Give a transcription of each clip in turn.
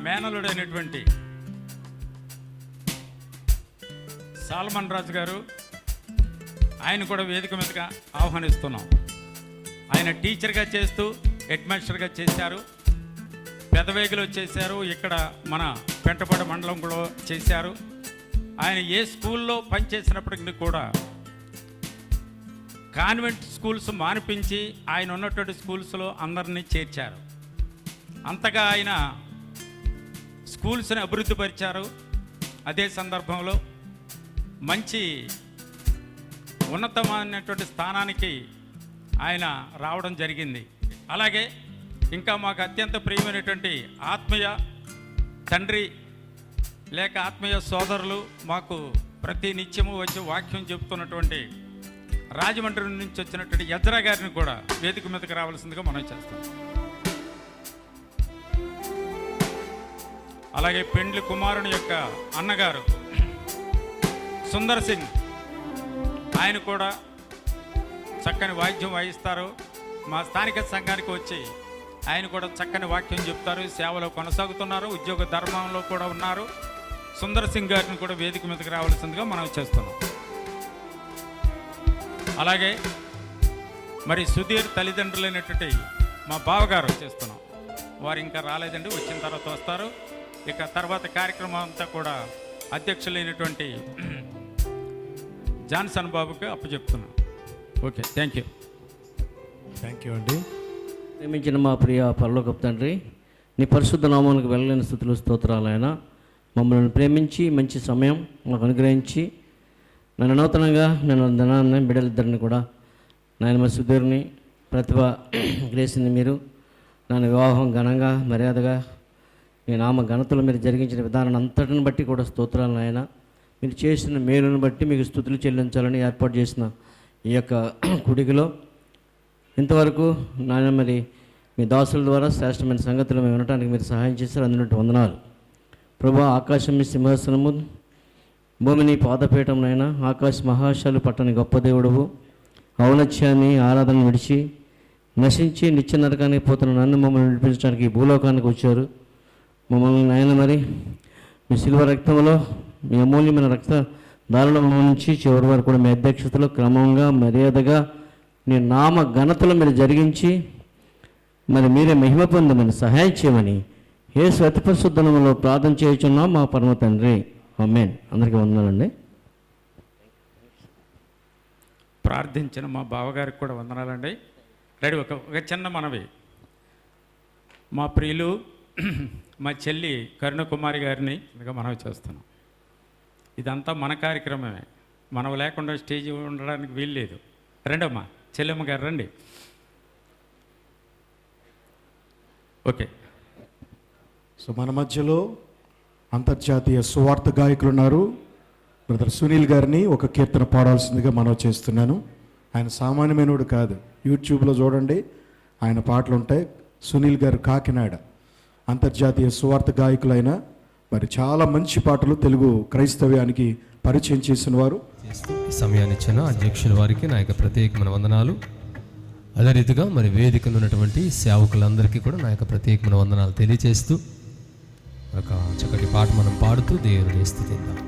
మేనలుడైనటువంటి salmon రాజు గారు, ఆయన కూడా వేదిక మీదగా ఆహ్వానిస్తున్నాం. ఆయన టీచర్గా చేస్తూ హెడ్ మాస్టర్గా చేశారు, పెదవేగిలో చేశారు, ఇక్కడ మన పెంటపాడు మండలం కూడా చేశారు. ఆయన ఏ స్కూల్లో పనిచేసినప్పటికీ కూడా కాన్వెంట్ స్కూల్స్ మానిపించి ఆయన ఉన్నటువంటి స్కూల్స్లో అందరినీ చేర్చారు. అంతగా ఆయన స్కూల్స్ని అభివృద్ధిపరిచారు. అదే సందర్భంలో మంచి ఉన్నతమైనటువంటి స్థానానికి ఆయన రావడం జరిగింది. అలాగే ఇంకా మాకు అత్యంత ప్రియమైనటువంటి ఆత్మీయ తండ్రి లేక ఆత్మీయ సోదరులు, మాకు ప్రతి నిత్యము వచ్చి వాక్యం చెబుతున్నటువంటి రాజమండ్రి నుంచి వచ్చినటువంటి యజ్రా గారిని కూడా వేదిక మీదకి రావాల్సిందిగా మనం చేస్తాం. అలాగే పెండ్లి కుమారుని యొక్క అన్నగారు సుందర్ సింగ్, ఆయన కూడా చక్కని వాయిద్యం వాయిస్తారు. మా స్థానిక సంఘానికి వచ్చి ఆయన కూడా చక్కని వాక్యం చెప్తారు, సేవలో కొనసాగుతున్నారు, ఉద్యోగ ధర్మంలో కూడా ఉన్నారు. సుందర్ సింగ్ గారిని కూడా వేదిక మీదకి రావాల్సిందిగా మనం చేస్తున్నాం. అలాగే మరి సుధీర్ తల్లిదండ్రులైనటువంటి మా బావగారు చేస్తున్నాం. వారు ఇంకా రాలేదండి, వచ్చిన తర్వాత వస్తారు. ఇక తర్వాత కార్యక్రమం అంతా కూడా అధ్యక్షులైనటువంటి జాన్సన్ బాబుకి అప్పచెప్తున్నాం. ఓకే, థ్యాంక్ యూ అండి. ప్రేమించిన మా ప్రియ పరలోకపు తండ్రి, నీ పరిశుద్ధ నామానికి వెళ్ళలేని స్థుతులు స్తోత్రాలైనా మమ్మల్ని ప్రేమించి మంచి సమయం మాకు అనుగ్రహించి నన్ను నూతనంగా నేను ధనాన్ని బిడ్డలిద్దరిని కూడా నాయన మా సుధీర్ని ప్రతిభ గ్రేసింది మీరు నన్ను వివాహం ఘనంగా మర్యాదగా మీ నామ ఘనతలు మీరు జరిగించిన విధానాన్ని అంతటిని బట్టి కూడా స్తోత్రాలను ఆయన మీరు చేసిన మేలును బట్టి మీకు స్తుతులు చెల్లించాలని ఏర్పాటు చేసిన ఈ యొక్క కుడికిలో ఇంతవరకు నాయన మరి మీ దాసుల ద్వారా శ్రేష్టమైన సంగతులు మేము వినడానికి మీరు సహాయం చేశారు, అందులో వందనాలు ప్రభా. ఆకాశం మీ సింహాసనము, భూమిని పాదపీఠంనైనా, ఆకాశ మహాశాలు పట్టని గొప్ప దేవుడవు, ఔన్నత్యాన్ని ఆరాధన విడిచి నశించి నిత్య నరకానికి పోతున్న నన్ను మమ్మల్ని నడిపించడానికి ఈ భూలోకానికి వచ్చారు. మమ్మల్ని నాయన మరి మీ శిలువ రక్తంలో మీ అమూల్యమైన రక్త దారుల నుంచి చివరి వరకు కూడా మీ అధ్యక్షతలో క్రమంగా మర్యాదగా నీ నామ ఘనతలు మీరు జరిగించి మరి మీరే మహిమ పొందమని సహాయం చేయమని యేసు అతి పరిశుద్ధ నామములో ప్రార్థన చేయుచున్నాం మా పరమ తండ్రి, ఆమేన్. అందరికీ వందనాలండి. ప్రార్థించిన మా బావగారికి కూడా వందనాలండి. రెడీ. ఒక చిన్న మనవి, మా ప్రియులు మా చెల్లి కరుణకుమారి గారిని మనవి చేస్తున్నాం. ఇదంతా మన కార్యక్రమమే, మనం లేకుండా స్టేజ్ ఉండడానికి వీల్లేదు. రండమ్మా చెల్లెమ్మ గారు రండి. ఓకే. సో మన మధ్యలో అంతర్జాతీయ సువార్త గాయకులు ఉన్నారు. బ్రదర్ సునీల్ గారిని ఒక కీర్తన పాడాల్సిందిగా మనవి చేస్తున్నాను. ఆయన సామాన్యమైనడు కాదు, యూట్యూబ్లో చూడండి ఆయన పాటలు ఉంటాయి. సునీల్ గారు కాకినాడ అంతర్జాతీయ సువార్త గాయకులైన మరి చాలా మంచి పాటలు తెలుగు క్రైస్తవ్యానికి పరిచయం చేసిన వారు. ఈ సమయాన్ని ఇచ్చిన అధ్యక్షుల వారికి నా యొక్క ప్రత్యేకమైన వందనాలు. అదే రీతిగా మరి వేదికలో ఉన్నటువంటి సేవకులందరికీ కూడా నా యొక్క ప్రత్యేకమైన వందనాలు తెలియజేస్తూ ఒక చక్కటి పాట మనం పాడుతూ దేవుని స్తుతిద్దాం.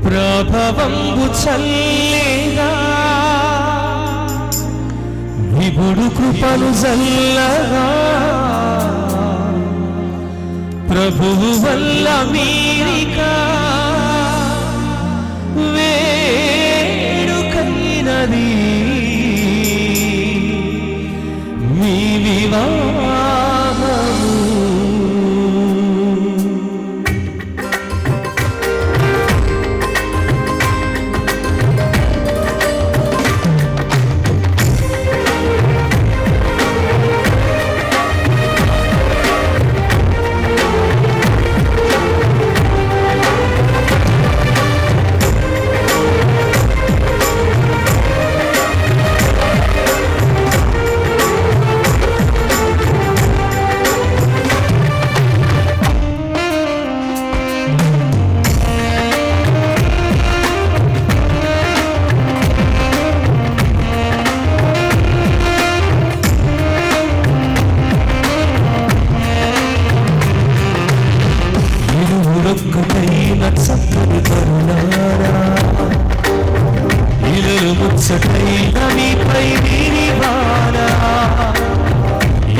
ప్రభవంబు చల్లేగా విభుడు కృపను చల్లగా ప్రభువు వల్ల మీరికా వేడుకైనది మీ వివాహము. ఇరువురొక్కటైన చక్కని కరుణారా ఇలలు ముచ్చటైన మీపై విరివారా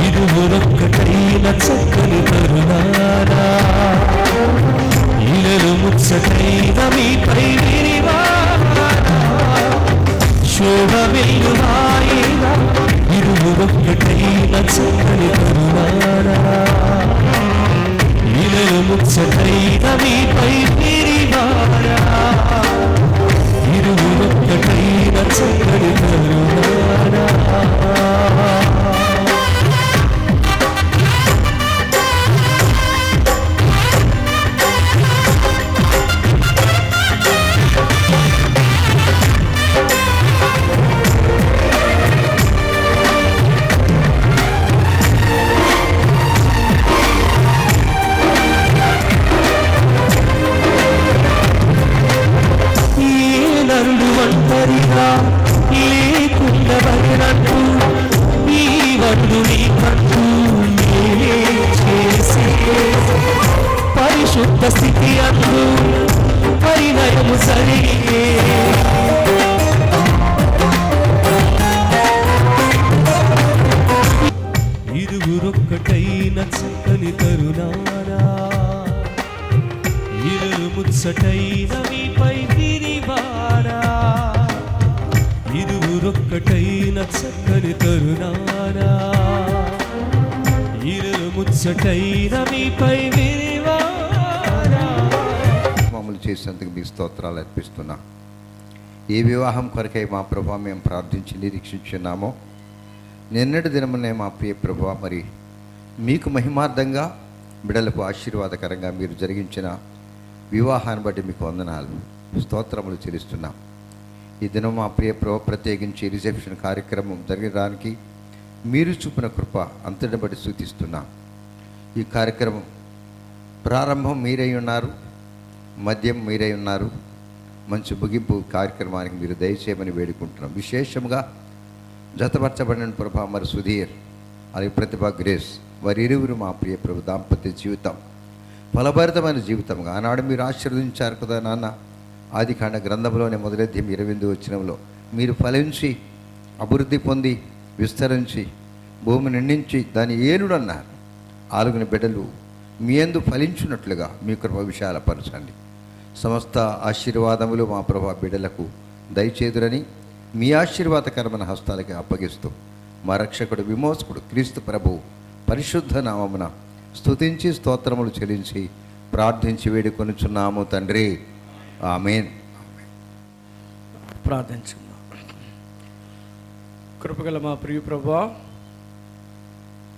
ఇరువురొక్కటైన చక్కని కరుణారా ఇలలు ముచ్చటైన మీపై విరివారా శోభ వెలుగాయిన ఇరువురొక్కటైన చక్కని కరుణారా ఇలలు ముచ్చటైన మీపై విరివారా ఇరువురొక్కటైన చక్కని కరుణారా ఒంటరిగా లేకుండా బలినట్టు ఈ వడ్డు నీకంటూ నేనే చేసే పరిశుద్ధ స్థితి అందు పరిణయము సరిగే ఇరువురొక్కటైన చక్కని కరుణారా ఇరులు ముచ్చటైన మీపై విరివారా ఇరువురొక్కటైన చక్కని కరుణారా ఇరులు ముచ్చటైన మీపై విరివారా మమ్మల్ని చేసినందుకు మీకు స్తోత్రాలు అర్పిస్తున్నా. ఏ వివాహం కొరకై మా ప్రభా మేము ప్రార్థించి నిరీక్షించున్నామో నిన్నటి దినమునే మా ప్రియ ప్రభా మరి మీకు మహిమార్థంగా బిడలకు ఆశీర్వాదకరంగా మీరు జరిగించిన వివాహాన్ని బట్టి మీకు వందనాలు స్తోత్రములు చెల్లిస్తున్నాం. ఈ దినం మా ప్రియ ప్రభు ప్రత్యేకించి రిసెప్షన్ కార్యక్రమం జరగడానికి మీరు చూపిన కృప అంతటిని బట్టి స్తుతిస్తున్నాం. ఈ కార్యక్రమం ప్రారంభం మీరై ఉన్నారు, మద్యం మీరై ఉన్నారు, మంచి ముగింపు కార్యక్రమానికి మీరు దయచేయమని వేడుకుంటున్నాం. విశేషంగా జతపరచబడిన ప్రభా మరి సుధీర్ అలాగే ప్రతిభ గ్రేస్ వారి ఇరువురు మా ప్రియ ప్రభు దాంపత్య జీవితం ఫలభరితమైన జీవితంగా ఆనాడు మీరు ఆశీర్వదించారు కదా నాన్న. ఆదికాండ గ్రంథంలోనే మొదలెద్యం 28 వచనంలో మీరు ఫలించి అభివృద్ధి పొంది విస్తరించి భూమి నిండించి దాని ఏలుడన్నారు. 6 బిడ్డలు మీ యందు ఫలించున్నట్లుగా మీ కృప విశాలపరచండి. సమస్త ఆశీర్వాదములు మా ప్రభా బిడ్డలకు దయచేదురని మీ ఆశీర్వాదకరమైన హస్తాలకి అప్పగిస్తూ మా రక్షకుడు విమోచకుడు క్రీస్తు ప్రభు పరిశుద్ధ నామమున స్తుతించి స్తోత్రములు చెల్లించి ప్రార్థించి వేడుకొనుచున్నాము తండ్రి. ఆమేన్. ప్రార్థించుకుందాం. కృపగల మా ప్రియ ప్రభువా,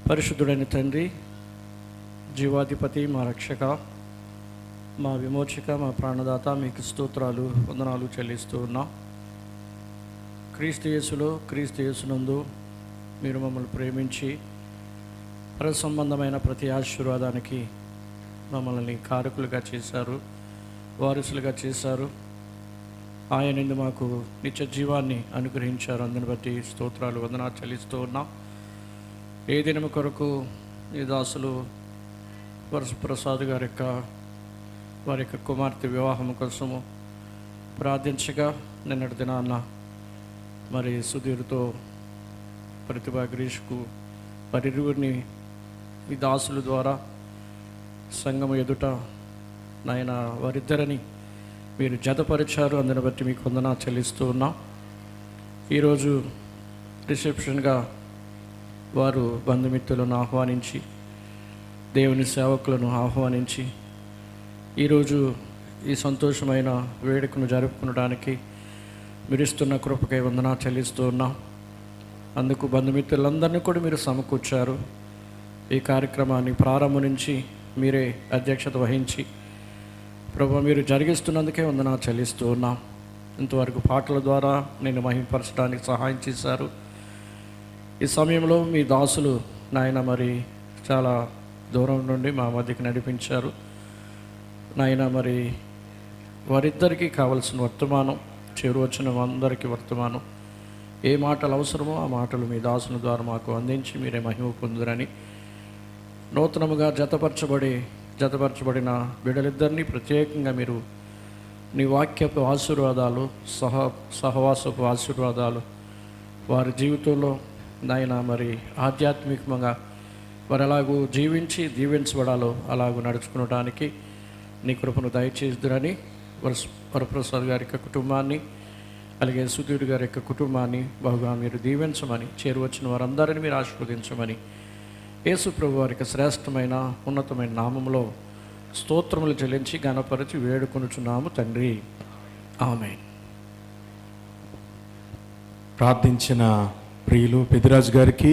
పరిశుద్ధుడైన తండ్రి, జీవాధిపతి, మా రక్షక, మా విమోచక, మా ప్రాణదాత, మీకు స్తోత్రాలు వందనాలు చెల్లిస్తూ ఉన్నాం. క్రీస్తు యేసునందు మీరు మమ్మల్ని ప్రేమించి పర సంబంధమైన ప్రతి ఆశీర్వాదానికి మమ్మల్ని కారకులుగా చేశారు, వారసులుగా చేశారు. ఆయనందు మాకు నిత్య జీవాన్ని అనుగ్రహించారు. అందుని బట్టి స్తోత్రాలు వందనాలు చెల్లిస్తూ ఉన్నాం. ఏ దినము కొరకు ఈ దాసులు వరసప్రసాద్ గారి వారి యొక్క కుమార్తె వివాహం కోసము ప్రార్థించగా నిన్నటి దినాన్న మరి సుధీర్తో ప్రతిభా గిరీష్కు వారిరువురిని ఈ దాసుల ద్వారా సంఘం ఎదుట నాయన వారిద్దరిని మీరు జతపరిచారు. అందుని బట్టి మీకు వందనాలు చెల్లిస్తూ ఉన్నాం. ఈరోజు రిసెప్షన్గా వారు బంధుమిత్రులను ఆహ్వానించి దేవుని సేవకులను ఆహ్వానించి ఈరోజు ఈ సంతోషమైన వేడుకను జరుపుకునడానికి మీరు ఇస్తున్న కృపకై వందనాలు చెల్లిస్తూ ఉన్నాం. అందుకు బంధుమిత్రులందరినీ కూడా మీరు సమకూర్చారు. ఈ కార్యక్రమాన్ని ప్రారంభం నుంచి మీరే అధ్యక్షత వహించి ప్రభు మీరు జరిగిస్తున్నందుకే వందనాలు చెల్లిస్తూ ఉన్నాం. ఇంతవరకు పాటల ద్వారా నేను మహిమపరచడానికి సహాయం చేశారు. ఈ సమయంలో మీ దాసులు నాయన మరి చాలా దూరం నుండి మా మధ్యకి నడిపించారు. నాయన మరి వారిద్దరికీ కావలసిన వర్తమానం, చేరువచ్చిన అందరికీ వర్తమానం, ఏ మాటలు అవసరమో ఆ మాటలు మీ దాసుల ద్వారా మాకు అందించి మీరే మహిమ పొందురని, నూతనముగా జతపరచబడి జతపరచబడిన బిడ్డలిద్దరినీ ప్రత్యేకంగా మీరు నీ వాక్యపు ఆశీర్వాదాలు సహవాసపు ఆశీర్వాదాలు వారి జీవితంలో నాయన మరి ఆధ్యాత్మికంగా వారు ఎలాగూ జీవించి దీవించబడాలో అలాగూ నడుచుకునడానికి నీ కృపను దయచేద్దురని వరప్రసాద్ గారి యొక్క కుటుంబాన్ని అలాగే సుధీర్ గారి యొక్క కుటుంబాన్ని బహుగా మీరు దీవించమని చేరువచ్చిన వారందరినీ మీరు ఆశీర్వదించమని యేసు ప్రభు వారికి శ్రేష్టమైన ఉన్నతమైన నామములో స్తోత్రములు చెల్లించి ఘనపరిచి వేడుకొనుచున్నాము తండ్రి. ఆమేన్. ప్రార్థించిన ప్రియులు పెద్దిరాజు గారికి,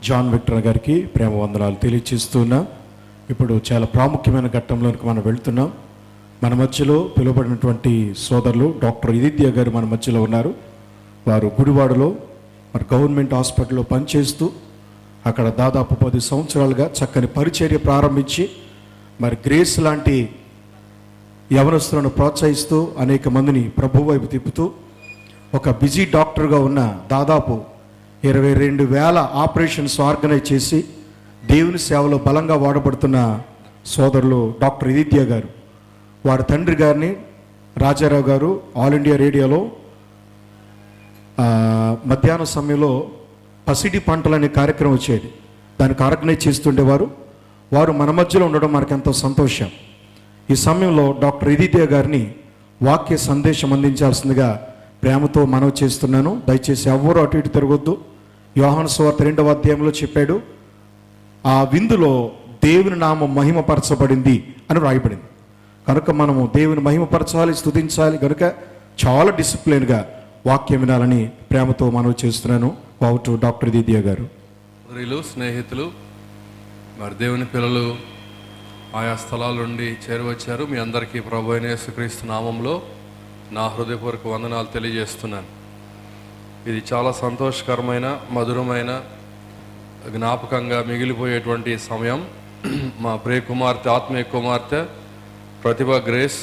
జాన్ విక్టర్ గారికి ప్రేమ వందనాలు తెలియచేస్తున్నా. ఇప్పుడు చాలా ప్రాముఖ్యమైన ఘట్టంలోకి మనం వెళ్తున్నాం. మన మధ్యలో పిలువబడినటువంటి సోదరులు డాక్టర్ ఇదిత్య గారు మన మధ్యలో ఉన్నారు. వారు గుడివాడలో మరి గవర్నమెంట్ హాస్పిటల్లో పనిచేస్తూ అక్కడ దాదాపు 10 సంవత్సరాలుగా చక్కని పరిచర్య ప్రారంభించి మరి గ్రేస్ లాంటి యవనస్తులను ప్రోత్సహిస్తూ అనేక మందిని ప్రభు వైపు తిప్పుతూ ఒక బిజీ డాక్టర్గా ఉన్న దాదాపు 22,000 ఆపరేషన్స్ ఆర్గనైజ్ చేసి దేవుని సేవలో బలంగా వాడబడుతున్న సోదరులు డాక్టర్ ఇదిత్య గారు. వారి తండ్రి గారిని రాజారావు గారు ఆల్ ఇండియా రేడియోలో మధ్యాహ్నం సమయంలో పసిడి పంటలు అనే కార్యక్రమం వచ్చేది. దానికి ఆర్గనైజ్ చేస్తుండేవారు. వారు మన మధ్యలో ఉండడం మనకు ఎంతో సంతోషం. ఈ సమయంలో డాక్టర్ ఇదిత్య గారిని వాక్య సందేశం అందించాల్సిందిగా ప్రేమతో మనవి చేస్తున్నాను. దయచేసి ఎవ్వరూ అటు ఇటు తిరగొద్దు. యోహాను సువార్త 2వ అధ్యాయంలో చెప్పాడు, ఆ విందులో దేవుని నామం మహిమపరచబడింది అని రాయబడింది. కనుక మనము దేవుని మహిమపరచాలి, స్తుతించాలి. కనుక చాలా డిసిప్లిన్గా వాక్యం వినాలని ప్రేమతో మనవి చేస్తున్నాను. వావుటు డాక్టర్ ఇదిత్య గారు. స్నేహితులు, మరి దేవుని పిల్లలు ఆయా స్థలాల నుండి చేరువచ్చారు. మీ అందరికీ ప్రభు అయిన యేసుక్రీస్తు నామంలో నా హృదయపూర్వక వందనాలు తెలియజేస్తున్నాను. ఇది చాలా సంతోషకరమైన, మధురమైన, జ్ఞాపకంగా మిగిలిపోయేటువంటి సమయం. మా ప్రియ కుమార్తె, ఆత్మీయ కుమార్తె ప్రతిభ గ్రేస్,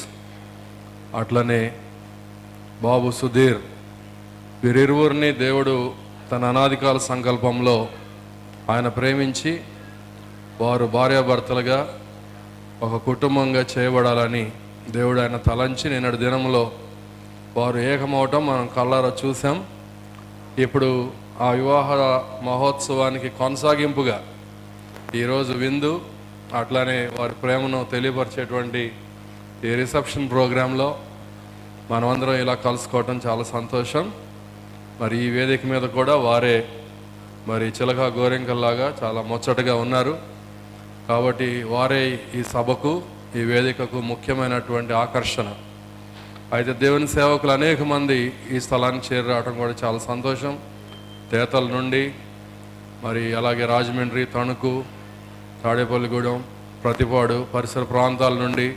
అట్లనే బాబు సుధీర్, వీరిరువురిని దేవుడు తన అనాదికాల సంకల్పంలో ఆయన ప్రేమించి వారు భార్యాభర్తలుగా ఒక కుటుంబంగా చేయబడాలని దేవుడు ఆయన తలంచి నిన్నటి దినంలో వారు ఏకమవటం మనం కళ్ళారా చూసాం. ఇప్పుడు ఆ వివాహ మహోత్సవానికి కొనసాగింపుగా ఈరోజు విందు, అట్లానే వారి ప్రేమను తెలియపరిచేటువంటి ఈ రిసెప్షన్ ప్రోగ్రాంలో మనమందరం ఇలా కలుసుకోవటం చాలా సంతోషం. మరి ఈ వేదిక మీద కూడా వారే మరి చిలక గోరింకల్లాగా చాలా ముచ్చటగా ఉన్నారు. కాబట్టి వారే ఈ సభకు, ఈ వేదికకు ముఖ్యమైనటువంటి ఆకర్షణ. అయితే దేవుని సేవకులు అనేక మంది ఈ స్థలానికి చేరి రావడం కూడా చాలా సంతోషం. తేతల నుండి, మరి అలాగే రాజమండ్రి, తణుకు, తాడేపల్లిగూడెం, ప్రతిపాడు పరిసర ప్రాంతాల నుండి,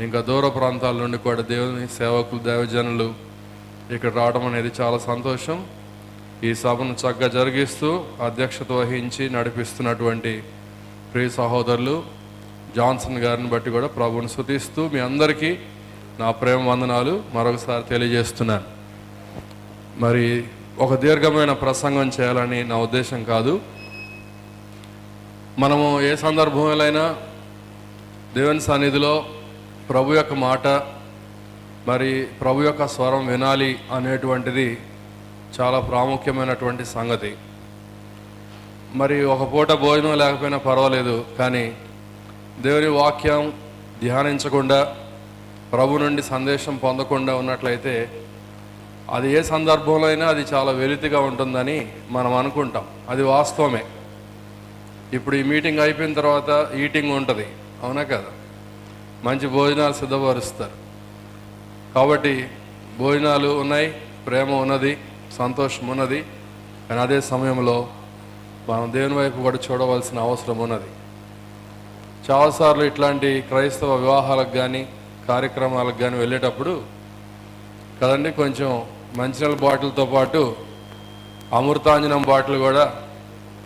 ఇంకా దూర ప్రాంతాల నుండి కూడా దేవుని సేవకులు, దైవజనులు ఇక్కడ రావడం అనేది చాలా సంతోషం. ఈ సభను చక్కగా జరిగిస్తూ అధ్యక్షత వహించి నడిపిస్తున్నటువంటి ప్రియ సహోదరులు జాన్సన్ గారిని బట్టి కూడా ప్రభువుని స్తుతిస్తూ మీ అందరికీ నా ప్రేమ వందనాలు మరొకసారి తెలియజేస్తున్నాను. మరి ఒక దీర్ఘమైన ప్రసంగం చేయాలని నా ఉద్దేశం కాదు. మనము ఏ సందర్భంలోనైనా దేవుని సన్నిధిలో ప్రభు యొక్క మాట, మరి ప్రభు యొక్క స్వరం వినాలి అనేటువంటిది చాలా ప్రాముఖ్యమైనటువంటి సంగతి. మరి ఒక పూట భోజనం లేకపోయినా పర్వాలేదు, కానీ దేవుని వాక్యం ధ్యానించకుండా, ప్రభు నుండి సందేశం పొందకుండా ఉన్నట్లయితే అది ఏ సందర్భంలో అయినా అది చాలా వెలితిగా ఉంటుందని మనం అనుకుంటాం. అది వాస్తవమే. ఇప్పుడు ఈ మీటింగ్ అయిపోయిన తర్వాత ఈటింగ్ ఉంటుంది, అవునా కదా? మంచి భోజనాలు సిద్ధపరుస్తారు. కాబట్టి భోజనాలు ఉన్నాయి, ప్రేమ ఉన్నది, సంతోషం ఉన్నది. కానీ అదే సమయంలో మనం దేవుని వైపు కూడా చూడవలసిన అవసరం ఉన్నది. చాలాసార్లు ఇట్లాంటి క్రైస్తవ వివాహాలకు కానీ కార్యక్రమాలకు కానీ వెళ్ళేటప్పుడు కదండి, కొంచెం మంచినీళ్ళ బాటిల్తో పాటు అమృతాంజనం బాటిల్ కూడా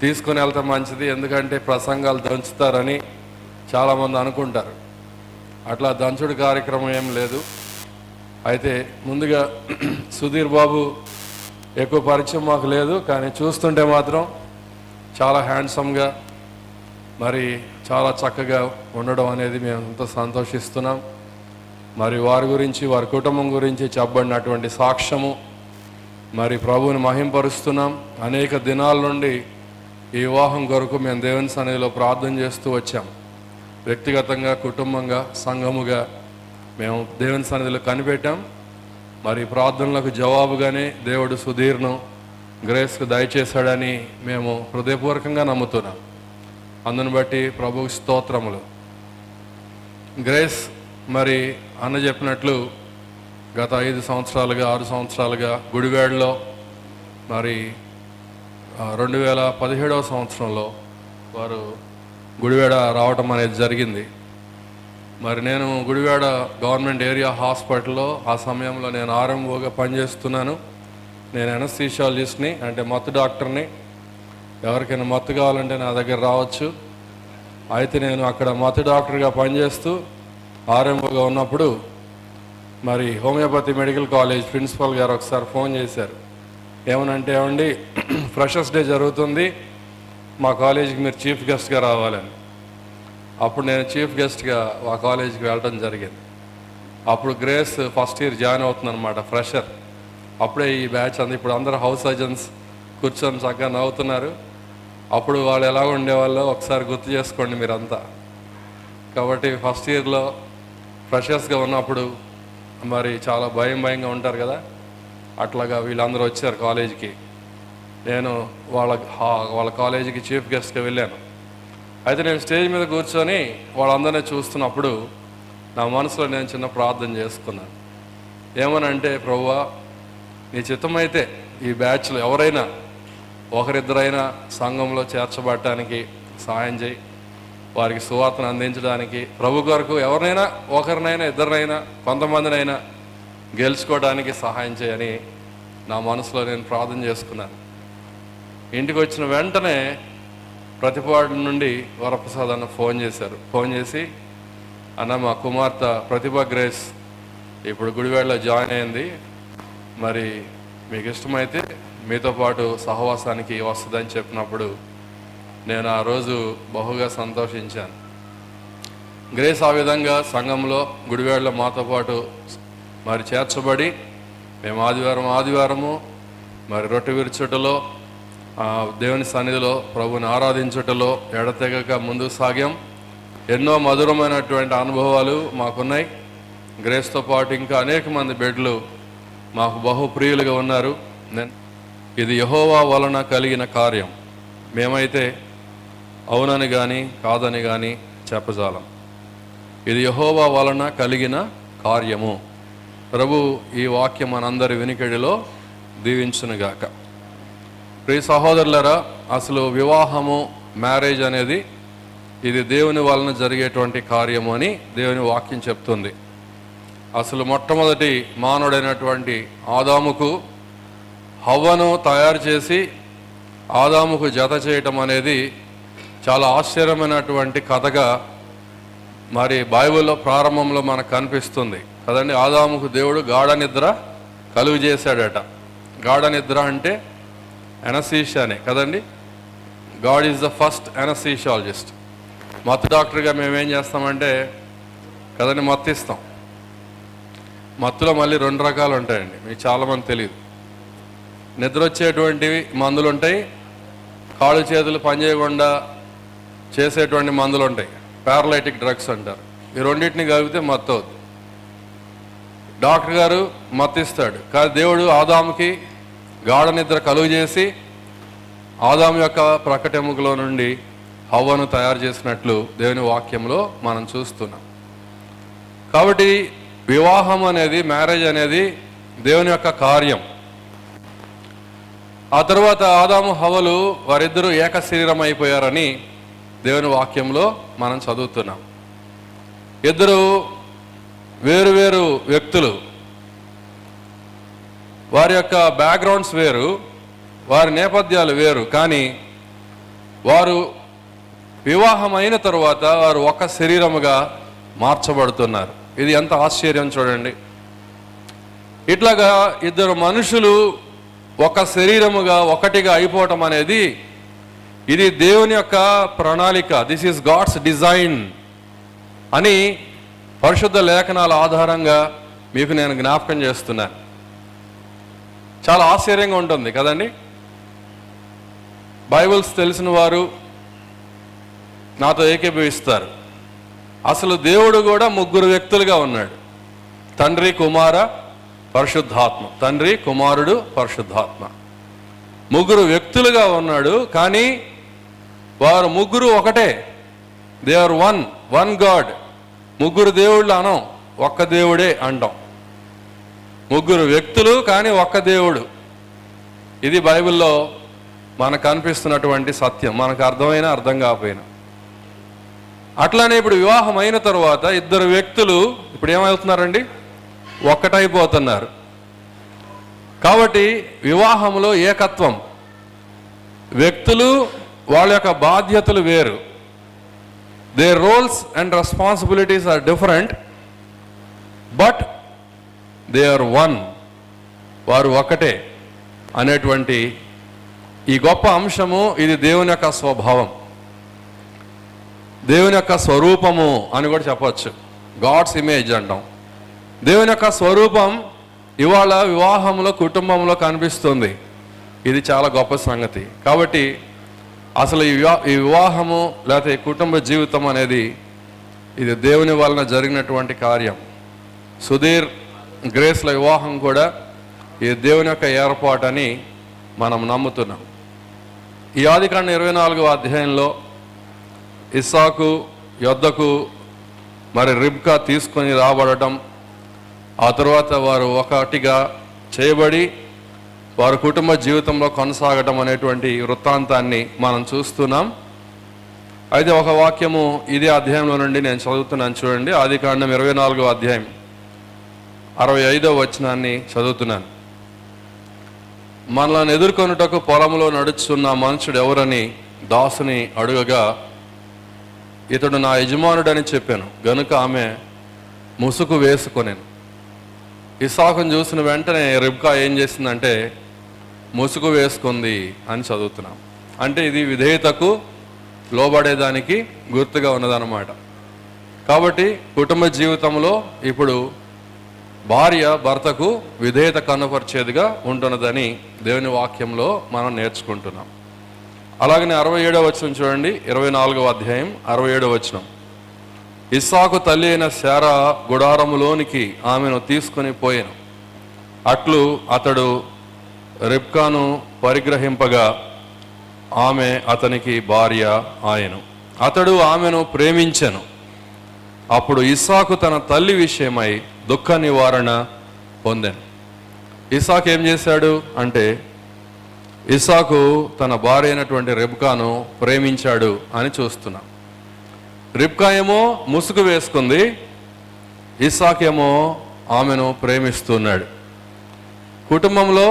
తీసుకొని వెళ్తే మంచిది. ఎందుకంటే ప్రసంగాలు దంచుతారని చాలామంది అనుకుంటారు. అట్లా దంచుడు కార్యక్రమం ఏం లేదు. అయితే ముందుగా సుధీర్ బాబు ఎక్కువ పరిచయం మాకు లేదు, కానీ చూస్తుంటే మాత్రం చాలా హ్యాండ్సమ్గా, మరి చాలా చక్కగా ఉండడం అనేది మేము ఎంతో సంతోషిస్తున్నాం. మరి వారి గురించి, వారి కుటుంబం గురించి చెప్పబడినటువంటి సాక్ష్యము మరి ప్రభువుని మహింపరుస్తున్నాం. అనేక దినాల నుండి ఈ వివాహం కొరకు మేము దేవుని సన్నిధిలో ప్రార్థన చేస్తూ వచ్చాం. వ్యక్తిగతంగా, కుటుంబంగా, సంఘముగా మేము దేవుని సన్నిధిలో కనిపెట్టాం. మరి ప్రార్థనలకు జవాబుగానే దేవుడు సుధీర్ను గ్రేస్కు దయచేశాడని మేము హృదయపూర్వకంగా నమ్ముతున్నాం. అందును బట్టి ప్రభువు స్తోత్రములు. గ్రేస్ మరి అన్న చెప్పినట్లు గత 5 సంవత్సరాలుగా 6 సంవత్సరాలుగా గుడివాడలో మరి 2017వ సంవత్సరంలో వారు గుడివాడ రావటం అనేది జరిగింది. మరి నేను గుడివాడ గవర్నమెంట్ ఏరియా హాస్పిటల్లో ఆ సమయంలో నేను ఆర్ఎంఓగా పనిచేస్తున్నాను. నేను ఎనస్థీషియాలజిస్ట్ని, అంటే మత్తు డాక్టర్ని. ఎవరికైనా మత్తు కావాలంటే నా దగ్గర రావచ్చు. అయితే నేను అక్కడ మత్తు డాక్టర్గా పనిచేస్తూ ఆర్ఎంఓగా ఉన్నప్పుడు మరి హోమియోపతి మెడికల్ కాలేజ్ ప్రిన్సిపల్ గారు ఒకసారి ఫోన్ చేశారు. ఏమనంటే, ఏమండి ఫ్రెషర్స్ డే జరుగుతుంది, మా కాలేజీకి మీరు చీఫ్ గెస్ట్గా రావాలని. అప్పుడు నేను చీఫ్ గెస్ట్గా ఆ కాలేజీకి వెళ్ళడం జరిగింది. అప్పుడు గ్రేస్ ఫస్ట్ ఇయర్ జాయిన్ అవుతుందన్నమాట, ఫ్రెషర్. అప్పుడే ఈ బ్యాచ్ అంది. ఇప్పుడు అందరూ హౌస్ సర్జన్స్ కూర్చొని చక్కగా నవ్వుతున్నారు. అప్పుడు వాళ్ళు ఎలా ఉండేవాళ్ళో ఒకసారి గుర్తు చేసుకోండి మీరంతా. కాబట్టి ఫస్ట్ ఇయర్లో ఫ్రెషర్స్గా ఉన్నప్పుడు మరి చాలా భయంగా ఉంటారు కదా, అట్లాగా వీళ్ళందరూ వచ్చారు కాలేజీకి. నేను వాళ్ళ కాలేజీకి చీఫ్ గెస్ట్గా వెళ్ళాను. అయితే నేను స్టేజ్ మీద కూర్చొని వాళ్ళందరినీ చూస్తున్నప్పుడు నా మనసులో నేను చిన్న ప్రార్థన చేసుకున్నాను. ఏమనంటే, ప్రభువా నీ చిత్తమైతే ఈ బ్యాచ్లో ఎవరైనా ఒకరిద్దరైనా సంఘంలో చేర్చబడటానికి సహాయం చేయి, వారికి సువార్తను అందించడానికి, ప్రభు కొరకు ఎవరినైనా ఒకరినైనా ఇద్దరినైనా కొంతమందినైనా గెలుచుకోవడానికి సహాయం చేయని నా మనసులో నేను ప్రార్థన చేసుకున్నాను. ఇంటికి వచ్చిన వెంటనే ప్రతిపాడు నుండి వరప్రసాద్ అన్న ఫోన్ చేశారు. ఫోన్ చేసి, అన్న మా కుమార్తె ప్రతిభ గ్రేస్ ఇప్పుడు గుడివాడలో జాయిన్ అయింది, మరి మీకు ఇష్టమైతే మీతో పాటు సహవాసానికి వస్తుందని చెప్పినప్పుడు నేను ఆ రోజు బహుగా సంతోషించాను. గ్రేస్ ఆ విధంగా సంఘంలో గుడివాడలో మాతో పాటు మరి చేర్చబడి మేము ఆదివారము మరి రొట్టె విరుచుటలో, దేవుని సన్నిధిలో ప్రభుని ఆరాధించుటలో ఎడతెగక ముందుకు సాగాం. ఎన్నో మధురమైనటువంటి అనుభవాలు మాకున్నాయి. గ్రేస్తో పాటు ఇంకా అనేక మంది బిడ్డలు మాకు బహుప్రియులుగా ఉన్నారు. ఇది యెహోవా వలన కలిగిన కార్యం. మేమైతే అవునని కానీ కాదని కానీ చెప్పజాలం. ఇది యెహోవా వలన కలిగిన కార్యము. ప్రభు ఈ వాక్యం మనందరి వినికిడిలో దీవించునుగాక. ప్రియ సహోదరులారా, అసలు వివాహము, మ్యారేజ్ అనేది ఇది దేవుని వలన జరిగేటువంటి కార్యము అని దేవుని వాక్యం చెప్తుంది. అసలు మొట్టమొదటి మానవుడైనటువంటి ఆదాముకు హవ్వను తయారు చేసి ఆదాముకు జత చేయటం అనేది చాలా ఆశ్చర్యమైనటువంటి కథగా మరి బైబిల్లో ప్రారంభంలో మనకు కనిపిస్తుంది కదండి. ఆదాముకు దేవుడు గాఢ నిద్ర కలుగు చేశాడట. గాఢ నిద్ర అంటే ఎనస్థీషియానే కదండి. God is the first anaesthesiologist. మత్తు డాక్టర్గా మేమేం చేస్తామంటే కదండి, మత్తు ఇస్తాం. మత్తులో మళ్ళీ 2 రకాలు ఉంటాయండి, మీకు చాలామంది తెలియదు. నిద్ర వచ్చేటువంటివి మందులు ఉంటాయి, కాళ్ళు చేతులు పనిచేయకుండా చేసేటువంటి మందులు ఉంటాయి, పారాలైటిక్ డ్రగ్స్ అంటారు. ఈ రెండింటిని కలిపితే మత్తు అవుతుంది. డాక్టర్ గారు మత్తు ఇస్తాడు, కానీ దేవుడు ఆదాముకి గాఢ నిద్ర కలుగు చేసి ఆదాము యొక్క ప్రకటెముకలో నుండి హవ్వను తయారు చేసినట్లు దేవుని వాక్యంలో మనం చూస్తున్నాం. కాబట్టి వివాహం అనేది, మ్యారేజ్ అనేది దేవుని యొక్క కార్యం. ఆ తర్వాత ఆదాము హవ్వలు వారిద్దరూ ఏక శరీరం అయిపోయారని దేవుని వాక్యంలో మనం చదువుతున్నాం. ఇద్దరు వేరు వ్యక్తులు, వారి యొక్క బ్యాక్గ్రౌండ్స్ వేరు, వారి నేపథ్యాలు వేరు, కానీ వారు వివాహం అయిన తరువాత వారు ఒక శరీరముగా మార్చబడుతున్నారు. ఇది ఎంత ఆశ్చర్యం చూడండి. ఇట్లాగా ఇద్దరు మనుషులు ఒక శరీరముగా ఒకటిగా అయిపోవటం అనేది ఇది దేవుని యొక్క ప్రణాళిక, దిస్ ఈస్ గాడ్స్ డిజైన్ అని పరిశుద్ధ లేఖనాల ఆధారంగా మీకు నేను జ్ఞాపకం చేస్తున్నాను. చాలా ఆశ్చర్యంగా ఉంటుంది కదండి. బైబిల్స్ తెలిసిన వారు నాతో ఏకీభవిస్తారు. అసలు దేవుడు కూడా ముగ్గురు వ్యక్తులుగా ఉన్నాడు, తండ్రి, కుమార, పరిశుద్ధాత్మ. తండ్రి, కుమారుడు, పరిశుద్ధాత్మ ముగ్గురు వ్యక్తులుగా ఉన్నాడు. కానీ వారు ముగ్గురు ఒకటే. They are one god. ముగ్గురు దేవుళ్ళు అనం, ఒక్క దేవుడే అంటాం. ముగ్గురు వ్యక్తులు కానీ ఒక్క దేవుడు. ఇది బైబిల్లో మనకు కనిపిస్తున్నటువంటి సత్యం, మనకు అర్థమైనా అర్థం కాకపోయినా. అట్లానే ఇప్పుడు వివాహం అయిన తర్వాత ఇద్దరు వ్యక్తులు ఇప్పుడు ఏమవుతున్నారండి? ఒక్కటైపోతున్నారు. కాబట్టి వివాహంలో ఏకత్వం. వ్యక్తులు వాళ్ళ యొక్క బాధ్యతలు వేరు. Their roles and responsibilities are different, but they are one. వారు ఒక్కటే అనేటువంటి ఈ గొప్ప అంశము, ఇది దేవుని యొక్క స్వభావం, దేవుని యొక్క స్వరూపము అని కూడా చెప్పచ్చు. గాడ్స్ ఇమేజ్ అంటాం. దేవుని యొక్క స్వరూపం ఇవాళ వివాహంలో, కుటుంబంలో కనిపిస్తుంది. ఇది చాలా గొప్ప సంగతి. కాబట్టి అసలు ఈ వివాహము లేకపోతే ఈ కుటుంబ జీవితం అనేది ఇది దేవుని వలన జరిగినటువంటి కార్యం. సుధీర్, గ్రేస్ల వివాహం కూడా ఈ దేవుని యొక్క ఏర్పాటు అని మనం నమ్ముతున్నాం. ఈ ఆదికాండం 24వ అధ్యాయంలో ఇస్సాకు యొద్దకు మరి రిబ్కా తీసుకొని రాబడటం, ఆ తర్వాత వారు ఒకటిగా చేయబడి వారు కుటుంబ జీవితంలో కొనసాగటం అనేటువంటి వృత్తాంతాన్ని మనం చూస్తున్నాం. అయితే ఒక వాక్యము ఇదే అధ్యాయంలో నుండి నేను చదువుతున్నాను, చూడండి. ఆదికాండం 24వ అధ్యాయం 65వ వచనాన్ని చదువుతున్నాను. మనల్ని ఎదుర్కొనుటకు పొలంలో నడుచున్న మనుషుడు ఎవరని దాసుని అడుగగా, ఇతడు నా యజమానుడని చెప్పాను గనుక ఆమె ముసుగు వేసుకొనేను. ఇస్సాకును చూసిన వెంటనే రిబ్కా ఏం చేసిందంటే ముసుగు వేసుకుంది అని చదువుతున్నాం. అంటే ఇది విధేయతకు లోబడేదానికి గుర్తుగా ఉన్నదన్నమాట. కాబట్టి కుటుంబ జీవితంలో ఇప్పుడు భార్య భర్తకు విధేయత కనపరిచేదిగా ఉంటున్నదని దేవుని వాక్యంలో మనం నేర్చుకుంటున్నాం. అలాగనే 67వ వచనం చూడండి, 24వ అధ్యాయం 67వ వచనం. ఇస్సాకు తల్లి అయిన శారా గుడారములోనికి ఆమెను తీసుకొని పోయాను. అట్లు అతడు రిబ్కాను పరిగ్రహింపగా ఆమె అతనికి భార్య ఆయను. అతడు ఆమెను ప్రేమించెను. అప్పుడు ఇస్సాకు తన తల్లి విషయమై దుఃఖ నివారణ పొందాను. ఇస్సాకు ఏం చేశాడు అంటే ఇస్సాకు తన భార్య అయినటువంటి రిబ్కాను ప్రేమించాడు అని చూస్తున్నాం. రిబ్కా ఏమో ముసుగు వేసుకుంది, ఇస్సాకేమో ఆమెను ప్రేమిస్తున్నాడు. కుటుంబంలో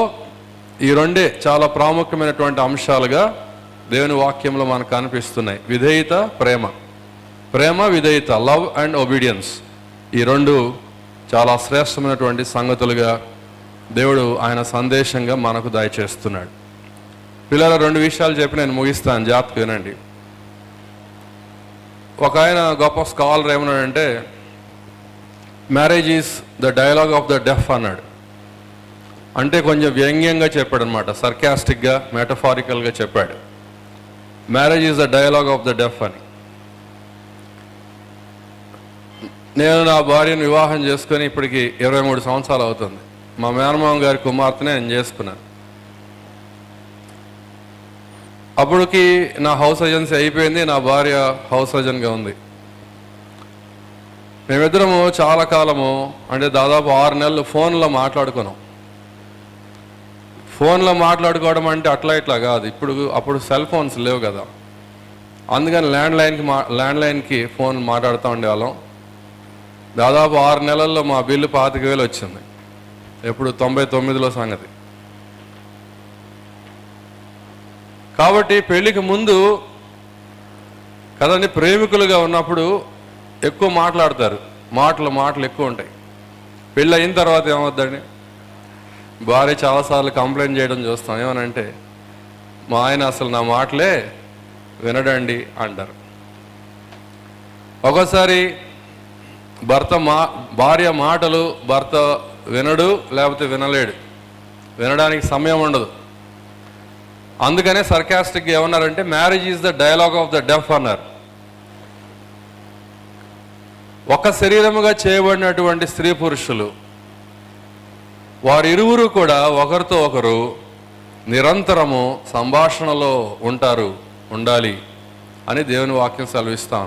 ఈ రెండే చాలా ప్రాముఖ్యమైనటువంటి అంశాలుగా దేవుని వాక్యంలో మనకు కనిపిస్తున్నాయి. విధేయత, ప్రేమ. ప్రేమ, విధేయత, లవ్ అండ్ ఒబీడియన్స్, ఈ రెండు చాలా శ్రేష్టమైనటువంటి సంగతులుగా దేవుడు ఆయన సందేశంగా మనకు దయచేస్తున్నాడు. పిల్లల 2 విషయాలు చెప్పి నేను ముగిస్తాను, జాగ్రత్తగా వినండి. ఒక ఆయన గొప్ప స్కాలర్ ఏమన్నాడంటే marriage is the dialogue of the deaf అన్నాడు. అంటే కొంచెం వ్యంగ్యంగా చెప్పాడు అనమాట, సర్కాస్టిక్గా, మెటఫారికల్గా చెప్పాడు. Marriage is the dialogue of the deaf అని. నేను నా భార్యను వివాహం చేసుకొని ఇప్పటికి 23 సంవత్సరాలు అవుతుంది. మా మేనమామ గారి కుమార్తెనే నేను చేసుకున్నాను. అప్పటికి నా హౌస్ ఏజెన్సీ అయిపోయింది, నా భార్య హౌస్ ఏజెంట్గా ఉంది. మేమిద్దరము చాలా కాలము, అంటే దాదాపు 6 నెలలు ఫోన్లో మాట్లాడుకున్నాం. ఫోన్లో మాట్లాడుకోవడం అంటే అట్లా ఇట్లా కాదు, అప్పుడు సెల్ ఫోన్స్ లేవు కదా, అందుకని ల్యాండ్లైన్కి ఫోన్ మాట్లాడుతూ ఉండేవాళ్ళం. దాదాపు 6 నెలల్లో మా బిల్లు 25,000 వచ్చింది. ఎప్పుడు 99లో సంగతి. కాబట్టి పెళ్ళికి ముందు కదండి, ప్రేమికులుగా ఉన్నప్పుడు ఎక్కువ మాట్లాడతారు, మాటలు ఎక్కువ ఉంటాయి. పెళ్ళి అయిన తర్వాత ఏమవుద్దండి, భార్య చాలాసార్లు కంప్లైంట్ చేయడం చూస్తాం. ఏమనంటే మా ఆయన అసలు నా మాటలే వినడండి అంటారు. ఒక్కోసారి భార్య మాటలు భర్త వినడు, లేకపోతే వినలేడు, వినడానికి సమయం ఉండదు. అందుకనే సర్కాస్టిక్గా ఏమన్నారంటే marriage is the dialogue of the deaf అన్నారు. ఒక శరీరముగా చేయబడినటువంటి స్త్రీ పురుషులు వారిరువురు కూడా ఒకరితో ఒకరు నిరంతరము సంభాషణలో ఉండాలి అని దేవుని వాక్యం సెలవిస్తాం.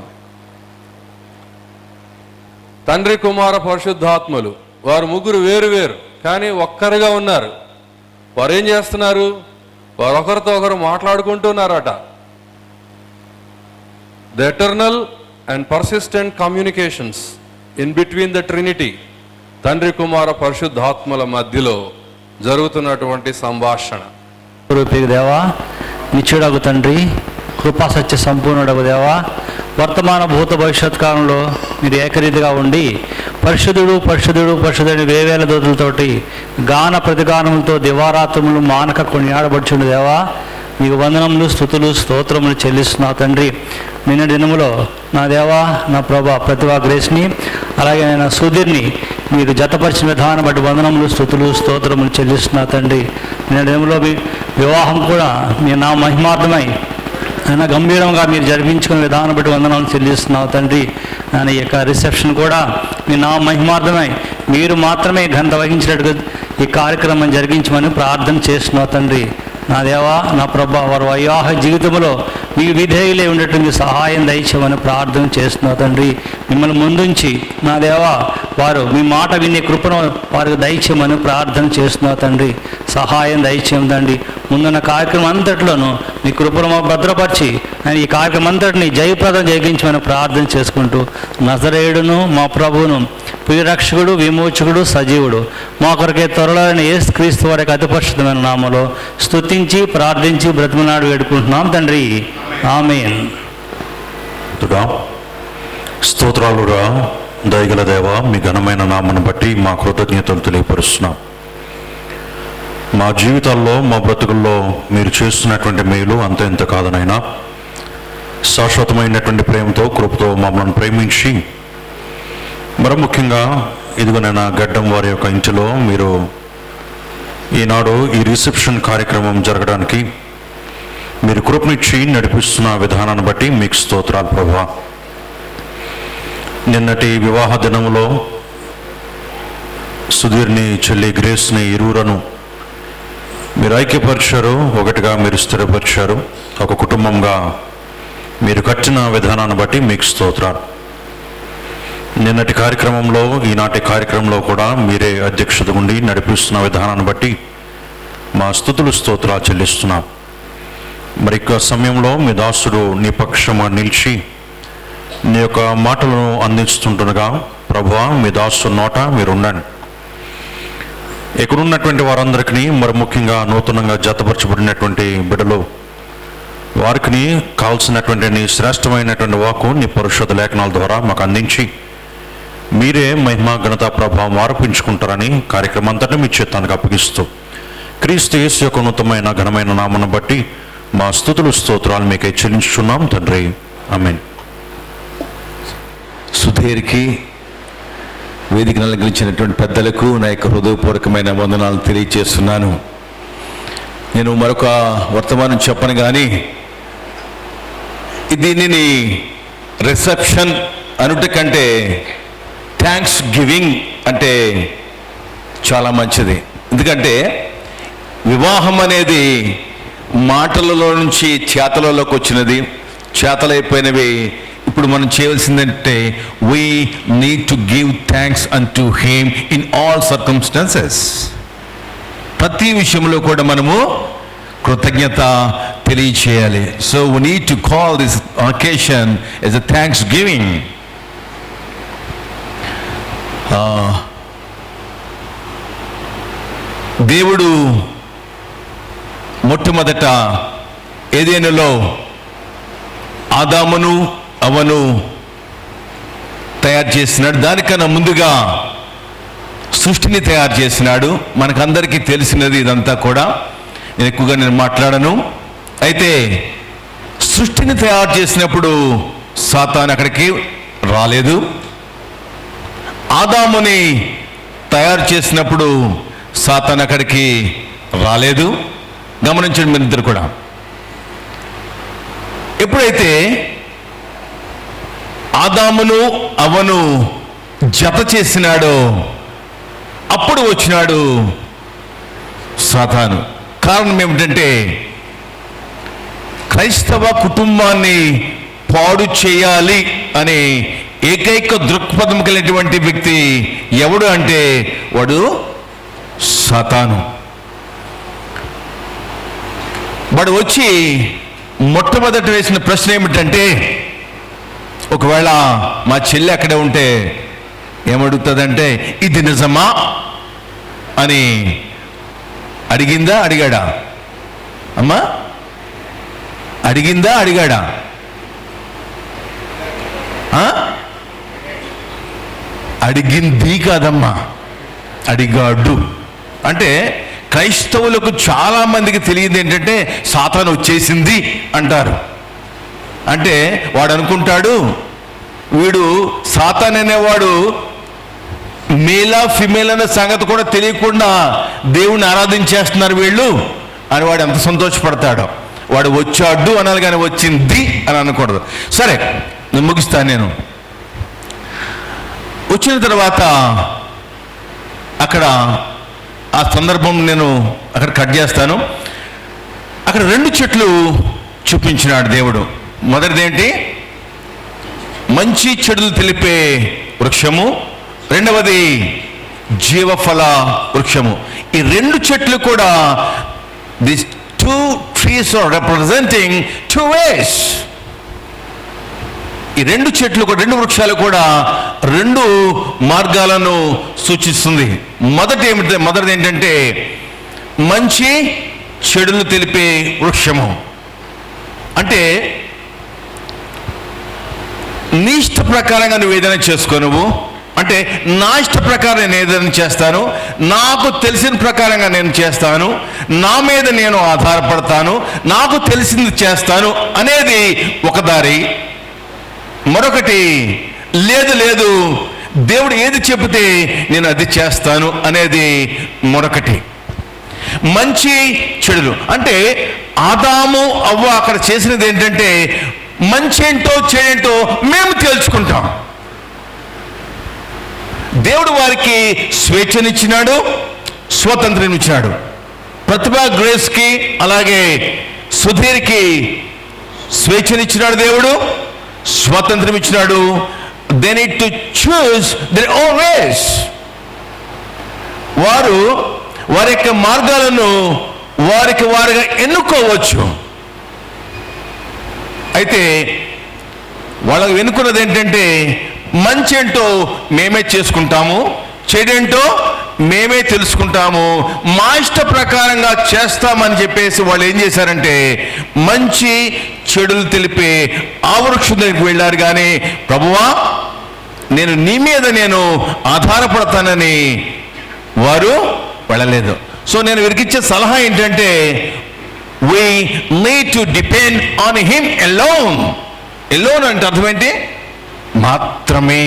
తండ్రి, కుమార, పరిశుద్ధాత్మలు వారు ముగ్గురు వేరు వేరు కానీ ఒక్కరిగా ఉన్నారు. వారు ఏం చేస్తున్నారు? వారు ఒకరితో ఒకరు మాట్లాడుకుంటున్నారట. The eternal and persistent communications in between the Trinity, తండ్రి, కుమార, పరిశుద్ధాత్మల మధ్యలో జరుగుతున్నటువంటి సంభాషణ. రూపికి దేవా, నిత్యుడగు తండ్రి, కృపా సత్య సంపూర్ణుడగు దేవా, వర్తమాన భూత భవిష్యత్ కాలంలో మీరు ఏకరీతిగా ఉండి పరిశుద్ధుడు పరిశుద్ధుడు పరిశుద్ధుని వేవేల దూతలతోటి గాన ప్రతిగానములతో దివారాత్రములు మానక కొనియాడబడుచుండు దేవా, మీకు వందనములు, స్తుతులు, స్తోత్రములు చెల్లిస్తున్నా తండ్రి. నిన్న దినములో నా దేవా, నా ప్రభా ప్రతిభా గ్రేస్ని అలాగే నా సుధీర్ని మీరు జతపరిచిన విధానం బట్టి వందనములు, స్తుతులు, స్తోత్రములు చెల్లిస్తున్నా తండ్రి. నిన్న దినములో మీ వివాహం కూడా మీ నా మహిమార్థమై ఆయన గంభీరంగా మీరు జరిపించుకునే విధానం బట్టి వందనాలు చెల్లిస్తున్నావు తండ్రి. ఆయన ఈ యొక్క రిసెప్షన్ కూడా మీ నా మహిమార్థమై మీరు మాత్రమే ఘనత వహించినట్టుగా ఈ కార్యక్రమం జరిగించమని ప్రార్థన చేస్తున్నావు తండ్రి. నా దేవా, నా ప్రభా, వారి వివాహ జీవితంలో మీ విధేయులే ఉండేటువంటి సహాయం దయచేయమని ప్రార్థన చేస్తున్నావు తండ్రి. మిమ్మల్ని ముందుంచి నా దేవా వారు మీ మాట వినే కృపను వారికి దయచేయమని ప్రార్థన చేస్తున్నావు తండ్రి. సహాయం దయచేయండి. ముందున్న కార్యక్రమం అంతట్లోనూ మీ కృపను భద్రపరిచి ఆయన ఈ కార్యక్రమం అంతటిని జయప్రదం జరిగించమని ప్రార్థన చేసుకుంటూ నజరేయుడును మా ప్రభువును ప్రియరక్షకుడు విమోచకుడు సజీవుడు మా కొరకే త్వరలోని యేసు క్రీస్తు వారికి అతి పరిశుద్ధమైన నామములో స్తుతించి ప్రార్థించి బ్రతిమలాడి వేడుకుంటున్నాం తండ్రి. ఆమేన్. స్తోత్రాలురా దయగల దేవ, మీ ఘనమైన నామను బట్టి మా కృతజ్ఞతలు తెలియపరుస్తున్నాం. మా జీవితాల్లో మా బ్రతుకుల్లో మీరు చేస్తున్నటువంటి మేలు అంత ఎంత కాదనైనా శాశ్వతమైనటువంటి ప్రేమతో కృపతో మమ్మల్ని ప్రేమించి మరి ముఖ్యంగా ఇదిగోనైనా గడ్డం వారి యొక్క ఇంటిలో మీరు ఈనాడు ఈ రిసెప్షన్ కార్యక్రమం జరగడానికి మీరు కృపనిచ్చి నడిపిస్తున్న విధానాన్ని బట్టి మీకు స్తోత్రాలు ప్రభా. నిన్నటి వివాహ దినంలో సుధీర్ని, చెల్లి గ్రేస్ని ఇరువురను మీరు ఐక్యపరిచారు, ఒకటిగా మీరు స్థిరపరిచారు, ఒక కుటుంబంగా మీరు కట్టిన విధానాన్ని బట్టి మీకు స్తోత్రాలు. నిన్నటి కార్యక్రమంలో ఈనాటి కార్యక్రమంలో కూడా మీరే అధ్యక్షత ఉండి నడిపిస్తున్న విధానాన్ని బట్టి మా స్తుతులు స్తోత్రాలు చెల్లిస్తున్నాం. మరి ఇక సమయంలో మీ దాసుడు నీ పక్షముగా నిలిచి నీ యొక్క మాటలను అందిస్తుండగా ప్రభువా, మీ దాసు నోట మీరు ఉండండి. ఇక్కడున్నటువంటి వారందరికీ మరి ముఖ్యంగా నూతనంగా జతపరచబడినటువంటి బిడ్డలు వారికి కావాల్సినటువంటి నీ శ్రేష్టమైనటువంటి వాక్కు నీ పరిశుద్ధ లేఖనాల ద్వారా మాకు అందించి మీరే మహిమ ఘనత ప్రభావం ఆరోపించుకుంటారని కార్యక్రమం అంతటా మీ చిత్తానికి అప్పగిస్తూ క్రీస్తు యేసు యొక్క ఉన్నతమైన ఘనమైన నామను బట్టి మా స్తుతులు స్తోత్రాలు మీకే చెల్లించుచున్నాం తండ్రి. ఆమేన్. సుధీర్కి వేదికను అలంకరించినటువంటి పెద్దలకు నా యొక్క హృదయపూర్వకమైన వందనాలు తెలియజేస్తున్నాను. నేను మరొక వర్తమానం చెప్పను కానీ దీనిని రిసెప్షన్ అనుట కంటే థ్యాంక్స్ గివింగ్ అంటే చాలా మంచిది. ఎందుకంటే వివాహం అనేది మాటలలో నుంచి చేతలలోకి వచ్చినది, చేతలైపోయినవి. ఇప్పుడు మనం చేయవలసిందంటే we need to give thanks unto him in all circumstances. ప్రతి విషయంలో కూడా మనము కృతజ్ఞత తెలియచేయాలి. So we need to call this occasion as a thanksgiving. దేవుడు మొట్టమొదట ఏదెనులో ఆదామును అవను తయారు చేసినాడు. దానికన్నా ముందుగా సృష్టిని తయారు చేసినాడు. మనకందరికీ తెలిసినది ఇదంతా కూడా. నేను ఎక్కువగా మాట్లాడను. అయితే సృష్టిని తయారు చేసినప్పుడు సాతాను అక్కడికి రాలేదు. ఆదాముని తయారు చేసినప్పుడు సాతాను అక్కడికి రాలేదు. గమనించండి మీరిద్దరు కూడా. ఎప్పుడైతే ఆదామును అవ్వను జత చేసినాడో అప్పుడు వచ్చినాడు సాతాను. కారణం ఏమిటంటే క్రైస్తవ కుటుంబాన్ని పాడు చేయాలి అనే ఏకైక దృక్పథం కలిగినటువంటి వ్యక్తి ఎవడు అంటే వాడు సాతాను. వాడు వచ్చి మొట్టమొదట వేసిన ప్రశ్న ఏమిటంటే, ఒకవేళ మా చెల్లి అక్కడే ఉంటే ఏమడుగుతుందంటే, ఇది నిజమా అని అడిగిందా అడిగాడా? అమ్మా అడిగిందా అడిగాడా? అడిగింది కాదమ్మా, అడిగాడు. అంటే క్రైస్తవులకు చాలా మందికి తెలియదు ఏంటంటే సాతాను వచ్చేసింది అంటారు. అంటే వాడు అనుకుంటాడు, వీడు సాతాన్ అనేవాడు మేలా ఫిమేల్ అనే సంగతి కూడా తెలియకుండా దేవుణ్ణి ఆరాధించేస్తున్నారు వీళ్ళు అని వాడు ఎంత సంతోషపడతాడో. వాడు వచ్చాడు అనాలి కానీ వచ్చింది అని అనకూడదు. సరే, నేను ముగిస్తాను. నేను వచ్చిన తర్వాత అక్కడ ఆ సందర్భం నేను అక్కడ కట్ చేస్తాను. అక్కడ 2 చెట్లు చూపించినాడు దేవుడు. మొదటిదేంటి? మంచి చెడులు తెలిపే వృక్షము. రెండవది జీవఫల వృక్షము. ఈ 2 చెట్లు కూడా this 2 trees are representing 2 ways. ఈ 2 చెట్లు, 2 వృక్షాలు కూడా 2 మార్గాలను సూచిస్తుంది. మొదటిది ఏంటంటే మంచి చెడులు తెలిపే వృక్షము. అంటే నీ ఇష్ట ప్రకారంగా నువ్వు ఏదైనా చేసుకో. నువ్వు అంటే నా ఇష్ట ప్రకారం నేను ఏదైనా చేస్తాను, నాకు తెలిసిన ప్రకారంగా నేను చేస్తాను, నా మీద నేను ఆధారపడతాను, నాకు తెలిసింది చేస్తాను అనేది ఒక దారి. మరొకటి లేదు దేవుడు ఏది చెబితే నేను అది చేస్తాను అనేది మరొకటి. మంచి చెడులు అంటే ఆదాము అవ్వ అక్కడ చేసినది ఏంటంటే మంచి ఏంటో చెడేంటో మేము తేల్చుకుంటాం. దేవుడు వారికి స్వేచ్ఛనిచ్చినాడు, స్వతంత్రం ఇచ్చినాడు. ప్రతిభా గ్రేస్కి అలాగే సుధీర్కి స్వేచ్ఛనిచ్చినాడు దేవుడు, స్వాతంత్రం ఇచ్చినాడు. They need to choose their own ways. వారు వారి యొక్క మార్గాలను వారిగా ఎన్నుకోవచ్చు. అయితే వాళ్ళకు ఎన్నుకున్నది ఏంటంటే మంచి ఏంటో మేమే చేసుకుంటాము, చెడేంటో మేమే తెలుసుకుంటాము, మా ఇష్ట ప్రకారంగా చేస్తామని చెప్పేసి వాళ్ళు ఏం చేశారంటే మంచి చెడులు తెలిపే ఆ వృక్షం దగ్గరికి వెళ్ళారు. కానీ ప్రభువా నేను నీ మీద నేను ఆధారపడతానని వారు వెళ్ళలేదు. సో నేను వీరికిచ్చే సలహా ఏంటంటే we need to depend on him alone. alone అంటే అర్థం ఏంటి? మాత్రమే.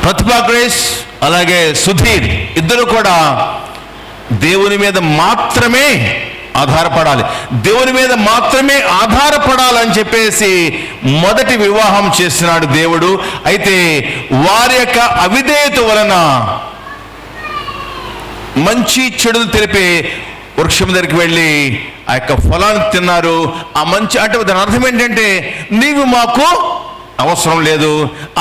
ప్రతిభా గ్రేస్ అలాగే సుధీర్ ఇద్దరు కూడా దేవుని మీద మాత్రమే ఆధారపడాలి, దేవుని మీద మాత్రమే ఆధారపడాలని చెప్పేసి మొదటి వివాహం చేసినాడు దేవుడు. అయితే వారి యొక్క అవిధేయత వలన మంచి చెడులు తెలిపే వృక్షం దగ్గరికి వెళ్ళి ఆ యొక్క ఫలాన్ని తిన్నారు. ఆ మంచి అంటే దాని అర్థం ఏంటంటే నీవు మాకు అవసరం లేదు,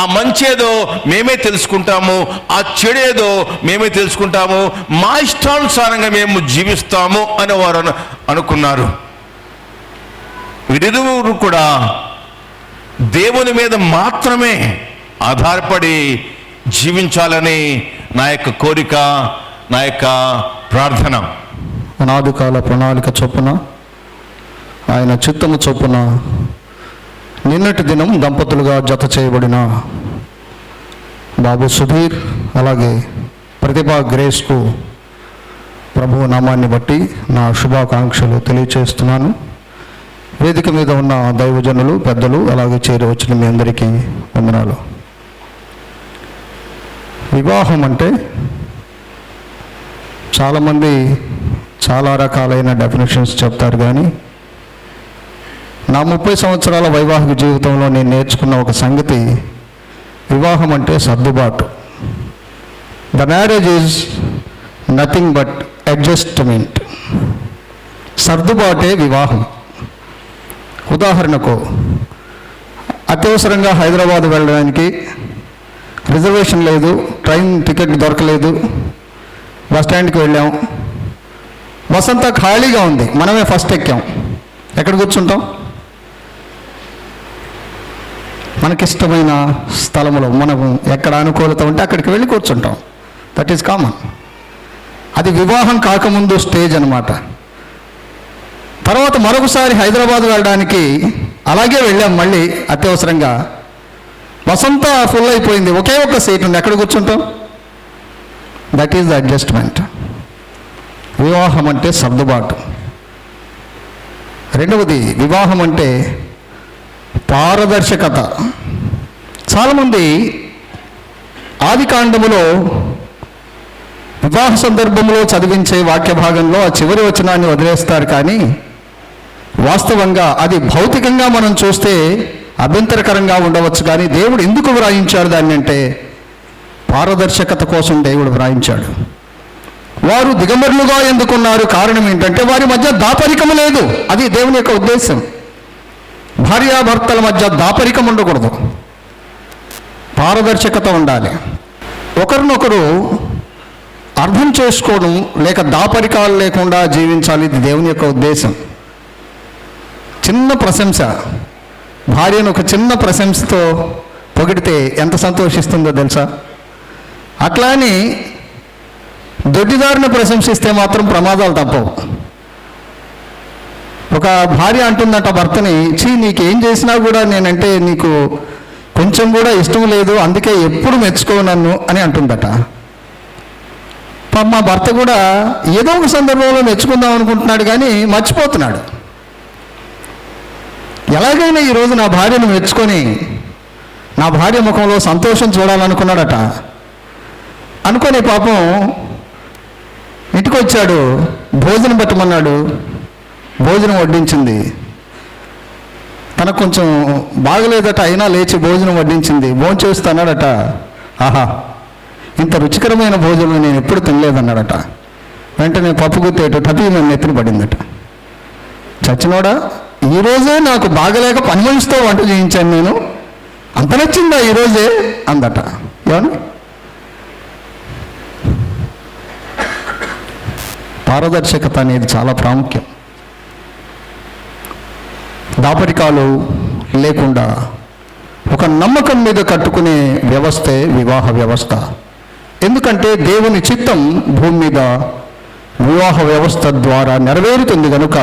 ఆ మంచేదో మేమే తెలుసుకుంటాము, ఆ చెడేదో మేమే తెలుసుకుంటాము, మా ఇష్టానుసారంగా మేము జీవిస్తాము అని వారు అనుకున్నారు. వీరిరువురు కూడా దేవుని మీద మాత్రమే ఆధారపడి జీవించాలని నా యొక్క కోరిక, నా యొక్క ప్రార్థన. అనాది కాల ప్రణాళిక చొప్పున ఆయన చిత్తము చొప్పున నిన్నటి దినం దంపతులుగా జత చేయబడిన బాబు సుధీర్ అలాగే ప్రతిభా గ్రేస్కు ప్రభువు నామాన్ని బట్టి నా శుభాకాంక్షలు తెలియచేస్తున్నాను. వేదిక మీద ఉన్న దైవజనులు, పెద్దలు, అలాగే చేరి వచ్చిన మీ అందరికీ వందనాలు. వివాహం అంటే చాలామంది చాలా రకాలైన డెఫినేషన్స్ చెప్తారు, కానీ నా 30 సంవత్సరాల వైవాహిక జీవితంలో నేను నేర్చుకున్న ఒక సంగతి, వివాహం అంటే సర్దుబాటు. The marriage is nothing but adjustment. సర్దుబాటే వివాహం. ఉదాహరణకు, అత్యవసరంగా హైదరాబాద్ వెళ్ళడానికి రిజర్వేషన్ లేదు, ట్రైన్ టికెట్ దొరకలేదు, బస్ స్టాండ్కి వెళ్ళాం, బస్ అంతా ఖాళీగా ఉంది, మనమే ఫస్ట్ ఎక్కాం. ఎక్కడ కూర్చుంటాం? మనకిష్టమైన స్థలంలో, మనకు ఎక్కడ అనుకూలత ఉంటే అక్కడికి వెళ్ళి కూర్చుంటాం. That is common. అది వివాహం కాకముందు స్టేజ్ అన్నమాట. తర్వాత మరొకసారి హైదరాబాద్ వెళ్ళడానికి అలాగే వెళ్ళాం, మళ్ళీ అత్యవసరంగా. బస్ అంతా ఫుల్ అయిపోయింది, ఒకే ఒక్క సీట్ ఉంది, ఎక్కడ కూర్చుంటాం? That is the adjustment. వివాహం అంటే సర్దుబాటు. రెండవది, వివాహం అంటే పారదర్శకత. చాలామంది ఆదికాండములో వివాహ సందర్భంలో చదివించే వాక్య భాగంలో ఆ చివరి వచనాన్ని వదిలేస్తారు, కానీ వాస్తవంగా అది భౌతికంగా మనం చూస్తే అభ్యంతరకరంగా ఉండవచ్చు, కానీ దేవుడు ఎందుకు వ్రాయించాడు దాన్ని అంటే పారదర్శకత కోసం దేవుడు వ్రాయించాడు. వారు దిగంబరులుగా ఎందుకున్నారు? కారణం ఏంటంటే వారి మధ్య దాపరికము లేదు. అది దేవుని యొక్క ఉద్దేశం. భార్యాభర్తల మధ్య దాపరికం ఉండకూడదు, పారదర్శకత ఉండాలి. ఒకరినొకరు అర్థం చేసుకోవడం లేక దాపరికాలు లేకుండా జీవించాలి. ఇది దేవుని యొక్క ఉద్దేశం. చిన్న ప్రశంస, భార్యను ఒక చిన్న ప్రశంసతో పొగిడితే ఎంత సంతోషిస్తుందో తెలుసా? అట్లా అని దొడ్డిదారిని ప్రశంసిస్తే మాత్రం ప్రమాదాలు తప్పవు. ఒక భార్య అంటుందట భర్తని, చీ నీకేం చేసినా కూడా నేనంటే నీకు కొంచెం కూడా ఇష్టం లేదు, అందుకే ఎప్పుడు మెచ్చుకో నన్ను అని అంటుందట. మా భర్త కూడా ఏదో ఒక సందర్భంలో మెచ్చుకుందాం అనుకుంటున్నాడు, కానీ మర్చిపోతున్నాడు. ఎలాగైనా ఈరోజు నా భార్యను మెచ్చుకొని నా భార్య ముఖంలో సంతోషం చూడాలనుకున్నాడట. అనుకొని పాపం ఇంటికి వచ్చాడు, భోజనం పెట్టమన్నాడు, భోజనం వడ్డించింది. తనకు కొంచెం బాగలేదట, అయినా లేచి భోజనం వడ్డించింది. భోంచేస్తున్నాడట. ఆహా, ఇంత రుచికరమైన భోజనం నేను ఎప్పుడు తినలేదన్నాడట. వెంటనే పప్పు గుత్తేటు టపీ నన్ను ఎత్తున పడిందట. చచ్చినోడా, ఈరోజే నాకు బాగలేక పని మనిషితో వంట చేయించాను నేను, అంత నచ్చిందా ఈరోజే అందట. ఏమని? పారదర్శకత అనేది చాలా ప్రాముఖ్యం. దాపరికాలు లేకుండా ఒక నమ్మకం మీద కట్టుకునే వ్యవస్థే వివాహ వ్యవస్థ. ఎందుకంటే దేవుని చిత్తం భూమి మీద వివాహ వ్యవస్థ ద్వారా నెరవేరుతుంది కనుక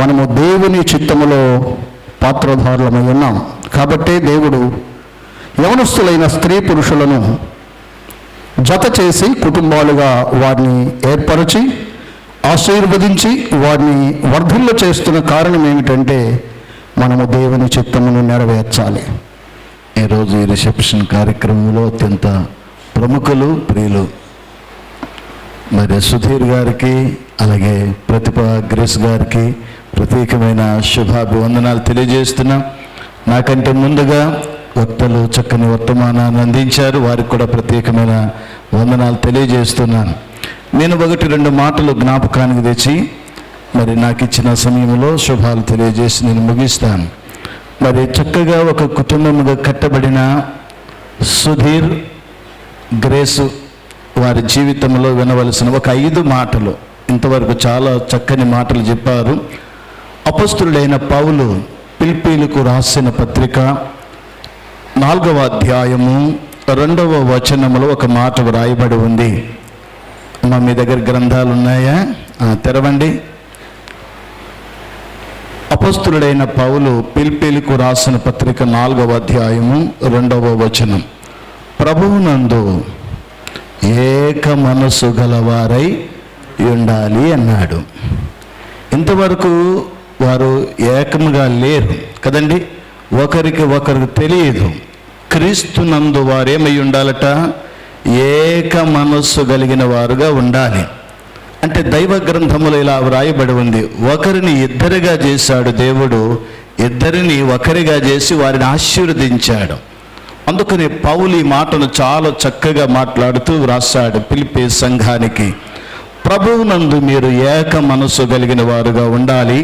మనము దేవుని చిత్తములో పాత్రధారులమై ఉన్నాం. కాబట్టే దేవుడు యవనస్తులైన స్త్రీ పురుషులను జత చేసి కుటుంబాలుగా వారిని ఏర్పరిచి ఆశీర్వదించి వారిని వర్ధిల్ల చేస్తున్న కారణం ఏమిటంటే మనము దేవుని చిత్తమును నెరవేర్చాలి. ఈరోజు ఈ రిసెప్షన్ కార్యక్రమంలో అత్యంత ప్రముఖులు, ప్రియులు మరి సుధీర్ గారికి, అలాగే ప్రతిభ గ్రేస్ గారికి ప్రత్యేకమైన శుభాభివందనాలు తెలియజేస్తున్నాం. నాకంటే ముందుగా వక్తలు చక్కని వర్తమానాన్ని అందించారు, వారికి కూడా ప్రత్యేకమైన వందనాలు తెలియజేస్తున్నాను. నేను 1-2 మాటలు జ్ఞాపకానికి తెచ్చి మరి నాకు ఇచ్చిన సమయంలో శుభాలు తెలియజేసి నేను ముగిస్తాను. మరి చక్కగా ఒక కుటుంబముగా కట్టబడిన సుధీర్ గ్రేసు వారి జీవితంలో వినవలసిన ఒక 5 మాటలు, ఇంతవరకు చాలా చక్కని మాటలు చెప్పారు. అపొస్తలుడైన పౌలు ఫిలిప్పీయులకు రాసిన పత్రిక 4వ అధ్యాయము 2వ వచనములో ఒక మాట వ్రాయబడి ఉంది. మీ దగ్గర గ్రంథాలు ఉన్నాయా? తెరవండి. అపొస్తలుడైన పౌలు ఫిలిప్పీయులకు రాసిన పత్రిక 4వ అధ్యాయము 2వ వచనం. ప్రభువునందు ఏక మనసు గలవారై ఉండాలి అన్నాడు. ఇంతవరకు వారు ఏకముగా లేరు కదండి, ఒకరికి ఒకరికి తెలియదు. క్రీస్తునందు వారేమై ఉండాలట? ఏక మనస్సు కలిగిన వారుగా ఉండాలి. అంటే దైవ గ్రంథములో ఇలా వ్రాయబడి ఉంది, ఒకరిని ఇద్దరిగా చేశాడు దేవుడు, ఇద్దరిని ఒకరిగా చేసి వారిని ఆశీర్వదించాడు. అందుకని పౌలు ఈ మాటను చాలా చక్కగా మాట్లాడుతూ వ్రాసాడు ఫిలిప్పీ సంఘానికి. ప్రభువునందు మీరు ఏక మనస్సు కలిగిన వారుగా ఉండాలి.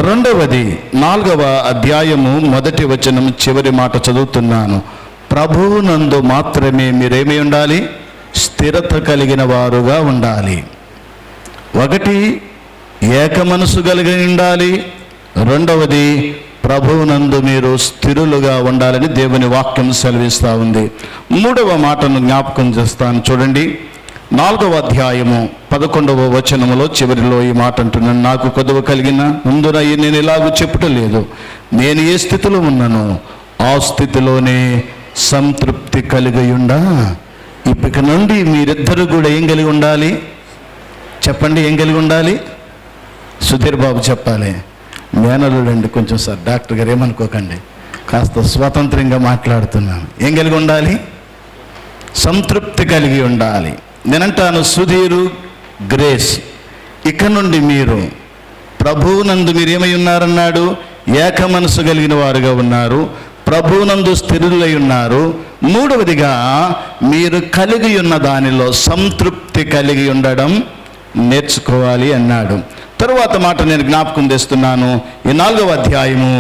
రెండవది 4వ అధ్యాయము 1వ వచనం చివరి మాట చదువుతున్నాను. ప్రభువునందు మాత్రమే మీరేమి ఉండాలి? స్థిరత కలిగిన వారుగా ఉండాలి. ఒకటి ఏక మనసు కలిగి ఉండాలి, రెండవది ప్రభువునందు మీరు స్థిరులుగా ఉండాలని దేవుని వాక్యం సెలవిస్తూ ఉంది. 3వ మాటను జ్ఞాపకం చేస్తాను చూడండి. 4వ అధ్యాయము 11వ వచనములో చివరిలో ఈ మాట అంటున్నాను, నాకు కొదువ కలిగిన ముందున నేను ఇలాగూ చెప్పటం లేదు, నేను ఏ స్థితిలో ఉన్నానో ఆ స్థితిలోనే సంతృప్తి కలిగి ఉండా. ఇప్పటి నుండి మీరిద్దరు కూడా ఏం కలిగి ఉండాలి చెప్పండి? ఏం కలిగి ఉండాలి? సుధీర్ బాబు చెప్పాలి. మేనలుడండి కొంచెం సార్, డాక్టర్ గారు ఏమనుకోకండి, కాస్త స్వతంత్రంగా మాట్లాడుతున్నాను. ఏం కలిగి ఉండాలి? సంతృప్తి కలిగి ఉండాలి. నేనంటాను సుధీరు, గ్రేస్, ఇక నుండి మీరు ప్రభువునందు మీరు ఏమై ఉన్నారన్నాడు? ఏక మనసు కలిగిన వారుగా ఉన్నారు, ప్రభువునందు స్థిరులై ఉన్నారు. మూడవదిగా మీరు కలిగి ఉన్న దానిలో సంతృప్తి కలిగి ఉండడం నేర్చుకోవాలి అన్నాడు. తరువాత మాట నేను జ్ఞాపకం తెస్తున్నాను. ఈ 4వ అధ్యాయము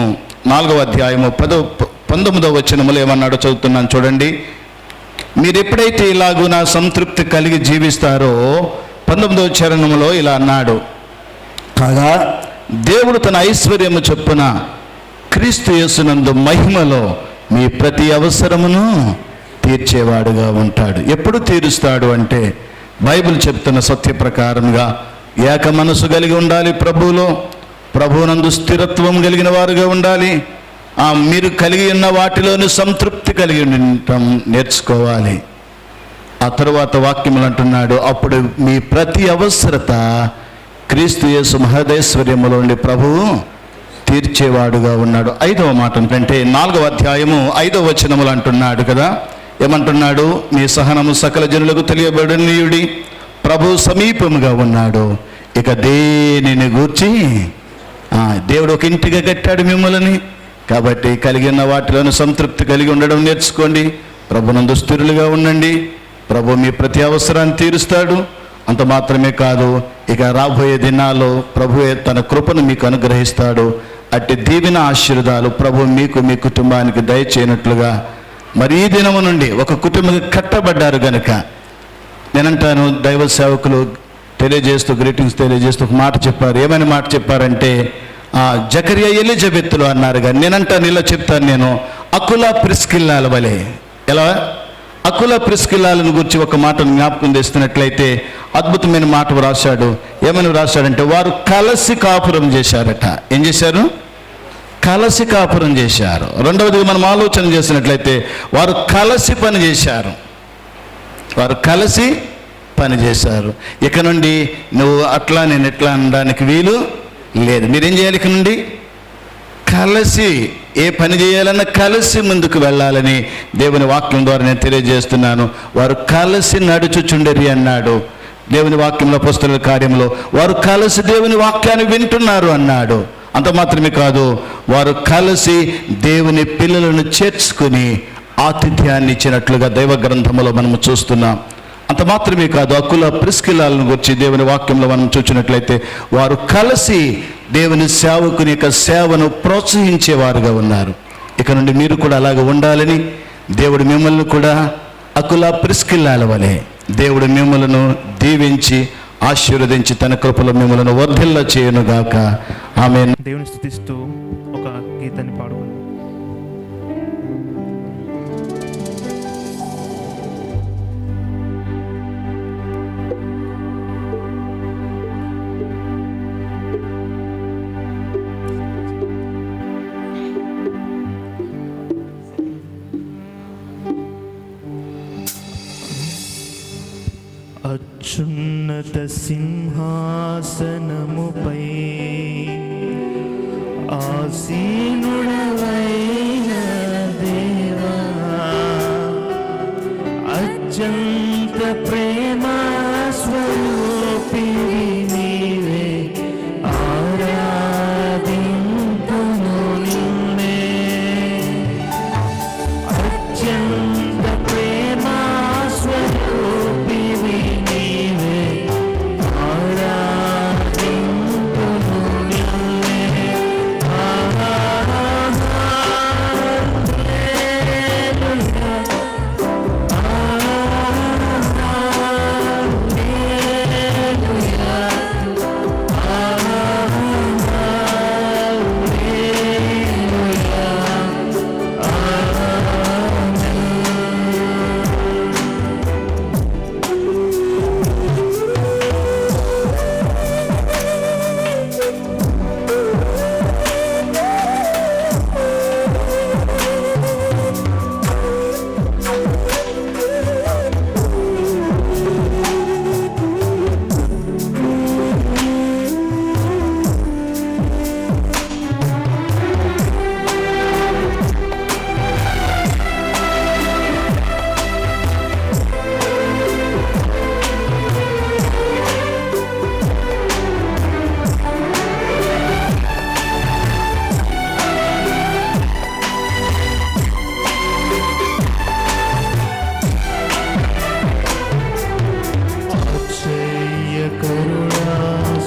19వ వచనములో ఏమన్నాడో చదువుతున్నాను చూడండి. మీరు ఎప్పుడైతే ఇలాగూ నా సంతృప్తి కలిగి జీవిస్తారో 19వ చరణంలో ఇలా అన్నాడు, కాగా దేవుడు తన ఐశ్వర్యము చొప్పున క్రీస్తు యేసునందు మహిమలో మీ ప్రతి అవసరమును తీర్చేవాడుగా ఉంటాడు. ఎప్పుడు తీరుస్తాడు అంటే బైబిల్ చెప్తున్న సత్య ప్రకారంగా ఏక మనసు కలిగి ఉండాలి, ప్రభువునందు స్థిరత్వం కలిగిన వారుగా ఉండాలి. మీరు కలిగి ఉన్న వాటిలోని సంతృప్తి కలిగి ఉండటం నేర్చుకోవాలి. ఆ తరువాత వాక్యములు అంటున్నాడు, అప్పుడు మీ ప్రతి అవసరత క్రీస్తు యేసు మహదైశ్వర్యములో ఉండి ప్రభువు తీర్చేవాడుగా ఉన్నాడు. 5వ మాట అంటే 4వ అధ్యాయము 5వ వచనములు అంటున్నాడు కదా, ఏమంటున్నాడు? మీ సహనము సకల జనులకు తెలియబడనీయుడి, ప్రభు సమీపముగా ఉన్నాడు. ఇక దేనిని గూర్చి దేవుడు ఒక ఇంటిగా కట్టాడు మిమ్మల్ని, కాబట్టి కలిగిన వాటిలోని సంతృప్తి కలిగి ఉండడం నేర్చుకోండి. ప్రభునందు స్థిరులుగా ఉండండి, ప్రభు మీ ప్రతి అవసరాన్ని తీరుస్తాడు. అంత మాత్రమే కాదు, ఇక రాబోయే దినాల్లో ప్రభువే తన కృపను మీకు అనుగ్రహిస్తాడు. అట్టి దీవెన ఆశీర్వాదాలు ప్రభు మీకు మీ కుటుంబానికి దయచేయనట్లుగా మరి ఈ దినము నుండి ఒక కుటుంబం కట్టబడ్డారు గనుక నేనంటాను, దైవ సేవకులు తెలియజేస్తూ గ్రీటింగ్స్ తెలియజేస్తూ ఒక మాట చెప్పారు. ఏమని మాట చెప్పారంటే, జకరియా ఎలిజబెత్తులు అన్నారు. కానీ నేనంటాను, ఇలా చెప్తాను నేను, అకులా ప్రిస్కిల్లాల వలె. ఎలా? అకుల ప్రిస్కిల్లాలను గురించి ఒక మాటను జ్ఞాపకం చేస్తున్నట్లయితే అద్భుతమైన మాట వ్రాశాడు. ఏమని వ్రాశాడంటే, వారు కలసి కాపురం చేశారట. ఏం చేశారు? కలసి కాపురం చేశారు. రెండవది మనం ఆలోచన చేసినట్లయితే వారు కలిసి పని చేశారు. ఇక నుండి నువ్వు అట్లా నేను ఎట్లా అనడానికి వీలు లేదు. మీరేం చేయాలి? ఇక నుండి కలిసి ఏ పని చేయాలన్నా కలిసి ముందుకు వెళ్ళాలని దేవుని వాక్యం ద్వారా నేను తెలియజేస్తున్నాను. వారు కలిసి నడుచుచుండరి అన్నాడు దేవుని వాక్యంలో. అపొస్తలుల కార్యంలో వారు కలిసి దేవుని వాక్యాన్ని వింటున్నారు అన్నాడు. అంత మాత్రమే కాదు, వారు కలిసి దేవుని పిల్లలను చేర్చుకుని ఆతిథ్యాన్ని ఇచ్చినట్లుగా దైవ గ్రంథంలో మనము చూస్తున్నాం. అంత మాత్రమే కాదు, అకుల ప్రిస్కిల్లాలను గురించి దేవుని వాక్యంలో మనం చూసినట్లయితే వారు కలిసి దేవుని సేవకుని యొక్క సేవను ప్రోత్సహించేవారుగా ఉన్నారు. ఇక నుండి మీరు కూడా అలాగ ఉండాలని దేవుడు మిమ్మల్ని కూడా అకుల ప్రిస్కిల్లాల వలె దేవుడు మిమ్మలను దీవించి ఆశీర్వదించి తన కృపలో మిమ్మల్ని వర్ధిల్ల చేయనుగాక. ఆమేన్. దేవుని స్తుతిస్తూ ఒక గీతాన్ని పాడుకుందాం. అత్యున్నత సింహాసనముపై ఆసీనుడవైన దేవా, అత్యంత ప్రేమ స్వరూపివి నీవే, ఆరాధింతును నిన్నే. అత్యంత ప్రేమ స్వరూపివి నీవే, ఆరాధింతును నిన్నే.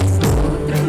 స్తోత్రం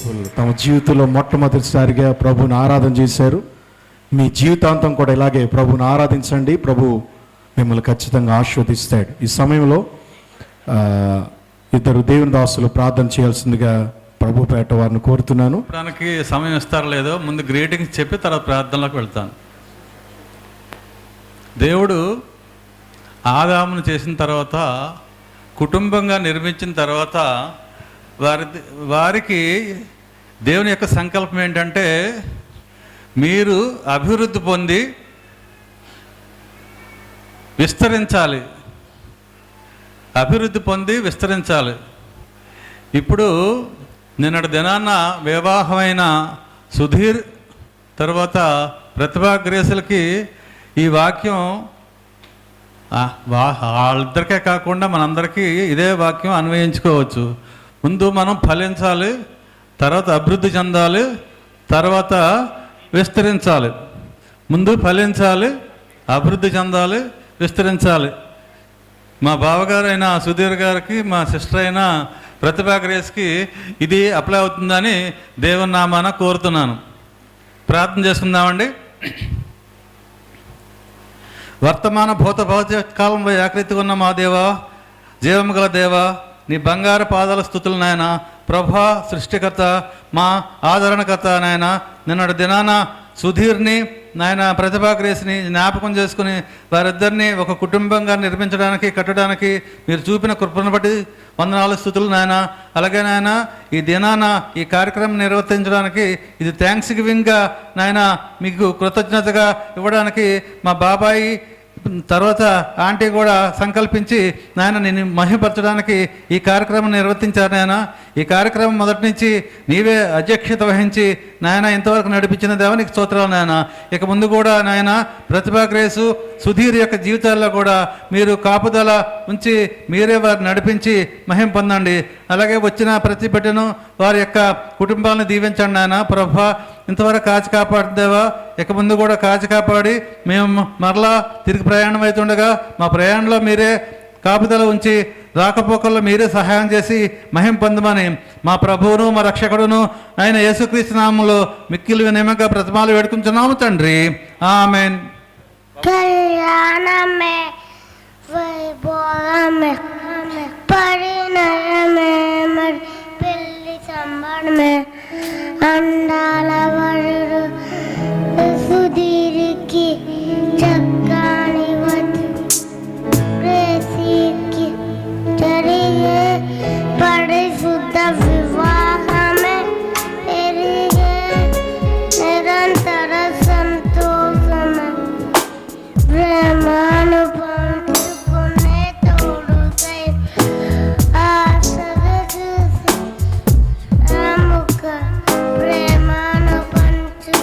పీపుల్ తమ జీవితంలో మొట్టమొదటిసారిగా ప్రభువుని ఆరాధన చేశారు. మీ జీవితాంతం కూడా ఇలాగే ప్రభువుని ఆరాధించండి. ప్రభు మిమ్మల్ని ఖచ్చితంగా ఆశీర్వదిస్తాడు. ఈ సమయంలో ఇద్దరు దేవుని దాసులు ప్రార్థన చేయాల్సిందిగా ప్రభు పేట వారిని కోరుతున్నాను. దానికి సమయం ఇస్తారో లేదో ముందు గ్రీటింగ్స్ చెప్పి తర్వాత ప్రార్థనలోకి వెళ్తాను. దేవుడు ఆదామును చేసిన తర్వాత, కుటుంబంగా నిర్మించిన తర్వాత వారికి దేవుని యొక్క సంకల్పం ఏంటంటే, మీరు అభివృద్ధి పొంది విస్తరించాలి, అభివృద్ధి పొంది విస్తరించాలి. ఇప్పుడు నిన్నటి దినాన్న వివాహమైన సుధీర్ తర్వాత ప్రతిభా గ్రేసులకి ఈ వాక్యం వాళ్ళిద్దరికే కాకుండా మనందరికీ ఇదే వాక్యం అన్వయించుకోవచ్చు. ముందు మనం ఫలించాలి, తర్వాత అభివృద్ధి చెందాలి, తర్వాత విస్తరించాలి. ముందు ఫలించాలి, అభివృద్ధి చెందాలి, విస్తరించాలి. మా బావగారైన సుధీర్ గారికి, మా సిస్టర్ అయిన ప్రతిభా గ్రేస్కి ఇది అప్లై అవుతుందని దేవుని నామాన కోరుతున్నాను. ప్రార్థన చేసుకుందామండి. వర్తమాన భూత భవిష్యత్ కాలంలో ఏకరీతిగా ఉన్న మా దేవా, జీవము గల దేవా, నీ బంగారు పాదాల స్తుతులు నాయన. ప్రభా సృష్టికర్త, మా ఆదరణకర్త నాయన. నిన్నటి దినాన సుధీర్ని నాయన ప్రతిభా గ్రేస్ని జ్ఞాపకం చేసుకుని వారిద్దరిని ఒక కుటుంబంగా నిర్మించడానికి, కట్టడానికి మీరు చూపిన కృపను బట్టి వందనాలు స్తుతులు నాయన. అలాగే నాయన ఈ దినాన ఈ కార్యక్రమం నిర్వర్తించడానికి ఇది థ్యాంక్స్ గివింగ్గా నాయన మీకు కృతజ్ఞతగా ఇవ్వడానికి మా బాబాయి తర్వాత ఆంటీ కూడా సంకల్పించి నాయన నేను మహిమపరచడానికి ఈ కార్యక్రమం నిర్వర్తించారు నాయన. ఈ కార్యక్రమం మొదటి నుంచి నీవే అధ్యక్షత వహించి నాయన ఇంతవరకు నడిపించిన దేవానికి స్తోత్రాలు నాయన. ఇక ముందు కూడా నాయన ప్రతిభా గ్రేసు సుధీర్ యొక్క జీవితాల్లో కూడా మీరు కాపుదల ఉంచి మీరే వారిని నడిపించి మహిమ పొందండి. అలాగే వచ్చిన ప్రతి బిడ్డను వారి యొక్క కుటుంబాలను దీవించండి నాయన. ప్రభా ఇంతవరకు కాచి కాపాడుదేవా, ఇక ముందు కూడా కాచి కాపాడి మేము మరలా తిరిగి ప్రయాణం అవుతుండగా మా ప్రయాణంలో మీరే కాపుదల ఉంచి రాకపోకల్లో మీరే సహాయం చేసి మహిమ పొందమని మా ప్రభువును మా రక్షకుడును ఆయన యేసుక్రీస్తు నామములో మిక్కిలి వినయంగా ప్రతిమాలు వేడుకుంటున్నాము తండ్రి. ఆమేన్. కళ్యాణమే వైభోగమే పరిణయమే మరి పెళ్లి సంబడమే అందాల వరుడు సుధీరికి చక్కని వధు ప్రేసికి జరిగే పరిశుద్ధ వివాహమే పెరిగే నిరంతర సంతోషమే ప్రేమను పంచుకునే తోడుకై ఆశగా చూసి ప్రేమను పంచు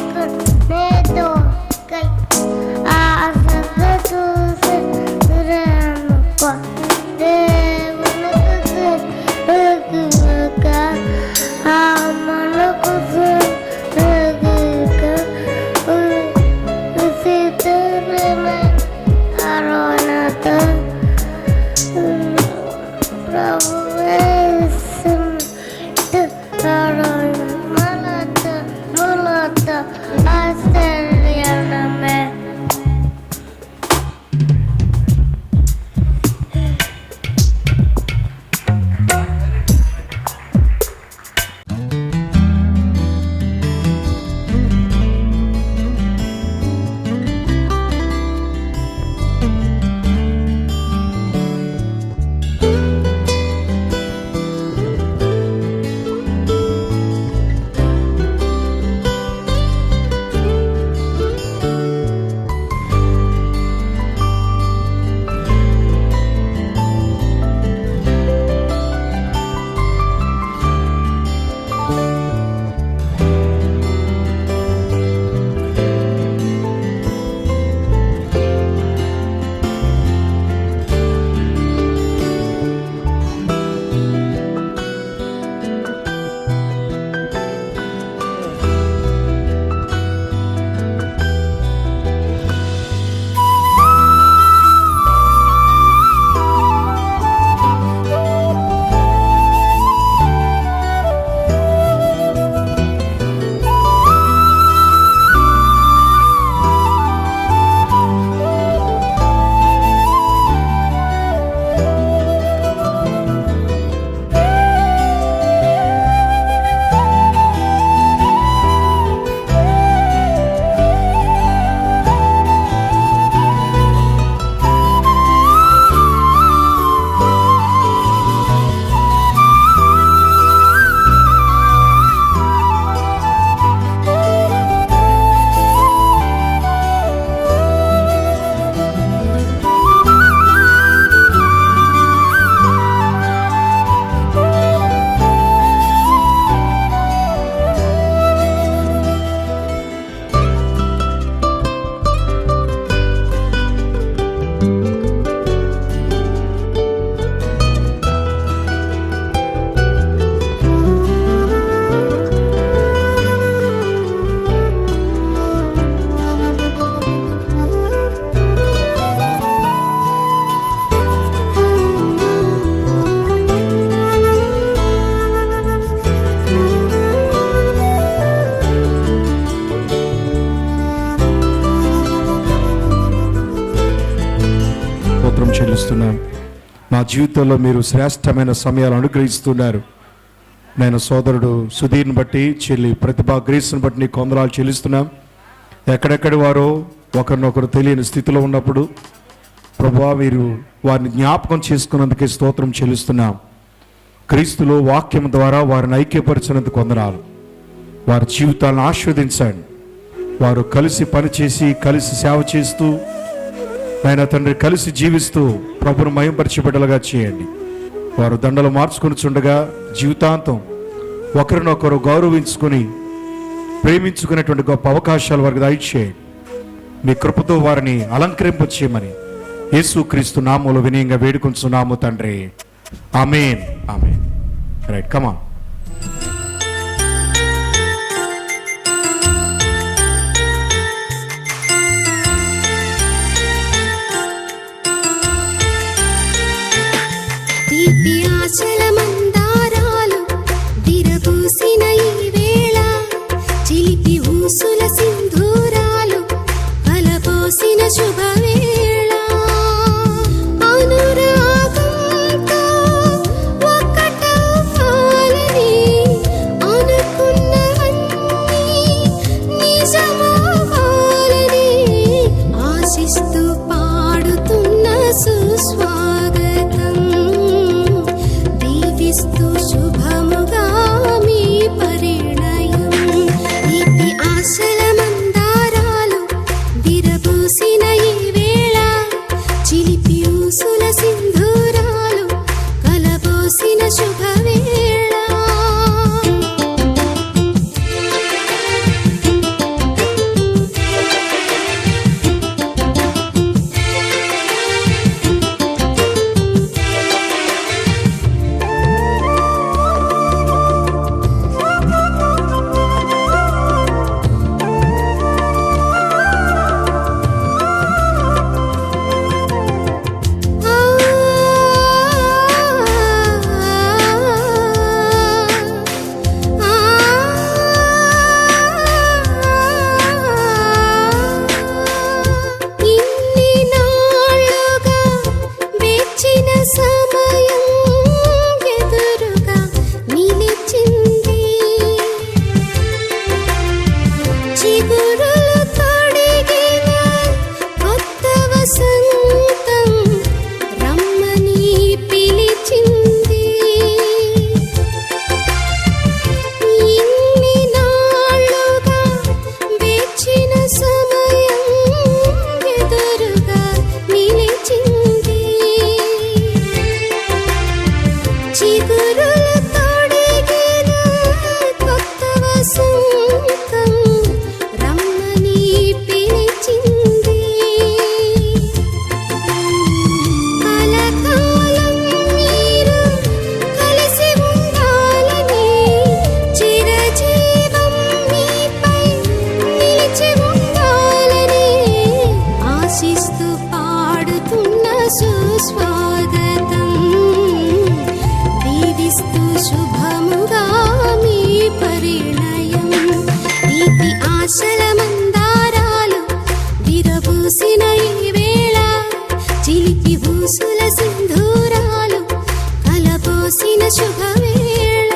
చెల్లిస్తున్నాం. మా జీవితంలో మీరు శ్రేష్టమైన సమయాలు అనుగ్రహిస్తున్నారు. నేను సోదరుడు సుధీర్ని బట్టి, చెల్లి ప్రతిభా గ్రేస్ని బట్టి నీకు వందనాలు చెల్లిస్తున్నాం. ఎక్కడెక్కడి వారో ఒకరినొకరు తెలియని స్థితిలో ఉన్నప్పుడు ప్రభువా మీరు వారిని జ్ఞాపకం చేసుకున్నందుకే స్తోత్రం చెల్లిస్తున్నాం. క్రీస్తులో వాక్యం ద్వారా వారిని ఐక్యపరిచినందుకు వందనాలు. వారి జీవితాలను ఆస్వాదించండి. వారు కలిసి పనిచేసి, కలిసి సేవ చేస్తూ, నాయన తండ్రి కలిసి జీవిస్తూ ప్రభును మహింపరిచే బిడ్డలుగా చేయండి. వారు దండలు మార్చుకొని చుండగా జీవితాంతం ఒకరినొకరు గౌరవించుకొని ప్రేమించుకునేటువంటి గొప్ప అవకాశాలు వారికి దయచేయండి. మీ కృపతో వారిని అలంకరింపచేయమని యేసుక్రీస్తు నామములో వినయంగా వేడుకొంచున్నాము తండ్రి. ఆమేన్. ఆమేన్. Right, come on. తీపి ఆశల మందారాలు విరబూసిన ఈ వేళ, చిలిపి ఊసుల సింధూరాలు కలబోసిన శుభవేళ, అనురాగంతో ఒక్కటవ్వాలని అనుకున్నవన్నీ నిజమవ్వాలని ఆశిస్తూ పాడుతున్న సుస్వాగతం, దీవిస్తూ శుభముగా మీ పరిణయం. తీపి ఆశల మందారాలు విరబూసిన ఈ వేళ, చిలిపి ఊసుల సింధూరాలు కలబోసిన శుభవేళ. ఇన్ని నాళ్ళుగా వేచిన సమయం ఎదురుగా నిలిచింది, చిగురులు తొడిగిన కొత్త వసంతం రమ్మని పిలిచింది. ఇన్ని నాళ్ళుగా వేచిన సమయం ఎదురుగా నిలిచింది, చిగురులు తొడిగిన కొత్త వసంతం రమ్మని పిలిచింది. కలకాలం మీరు కలిసి ఉండాలని, చిరజీవం మీపై నిలిచి ఉండాలని ఆశిస్తూ పాడుతున్న సుస్వాగతం, దీవిస్తూ శుభముగా మీ పరిణయం. తీపి ఆశల మందారాలు విరబూసిన ఈ వేళ, చిలిపి ఊసుల సింధూరాలు కలబోసిన శుభవేళ.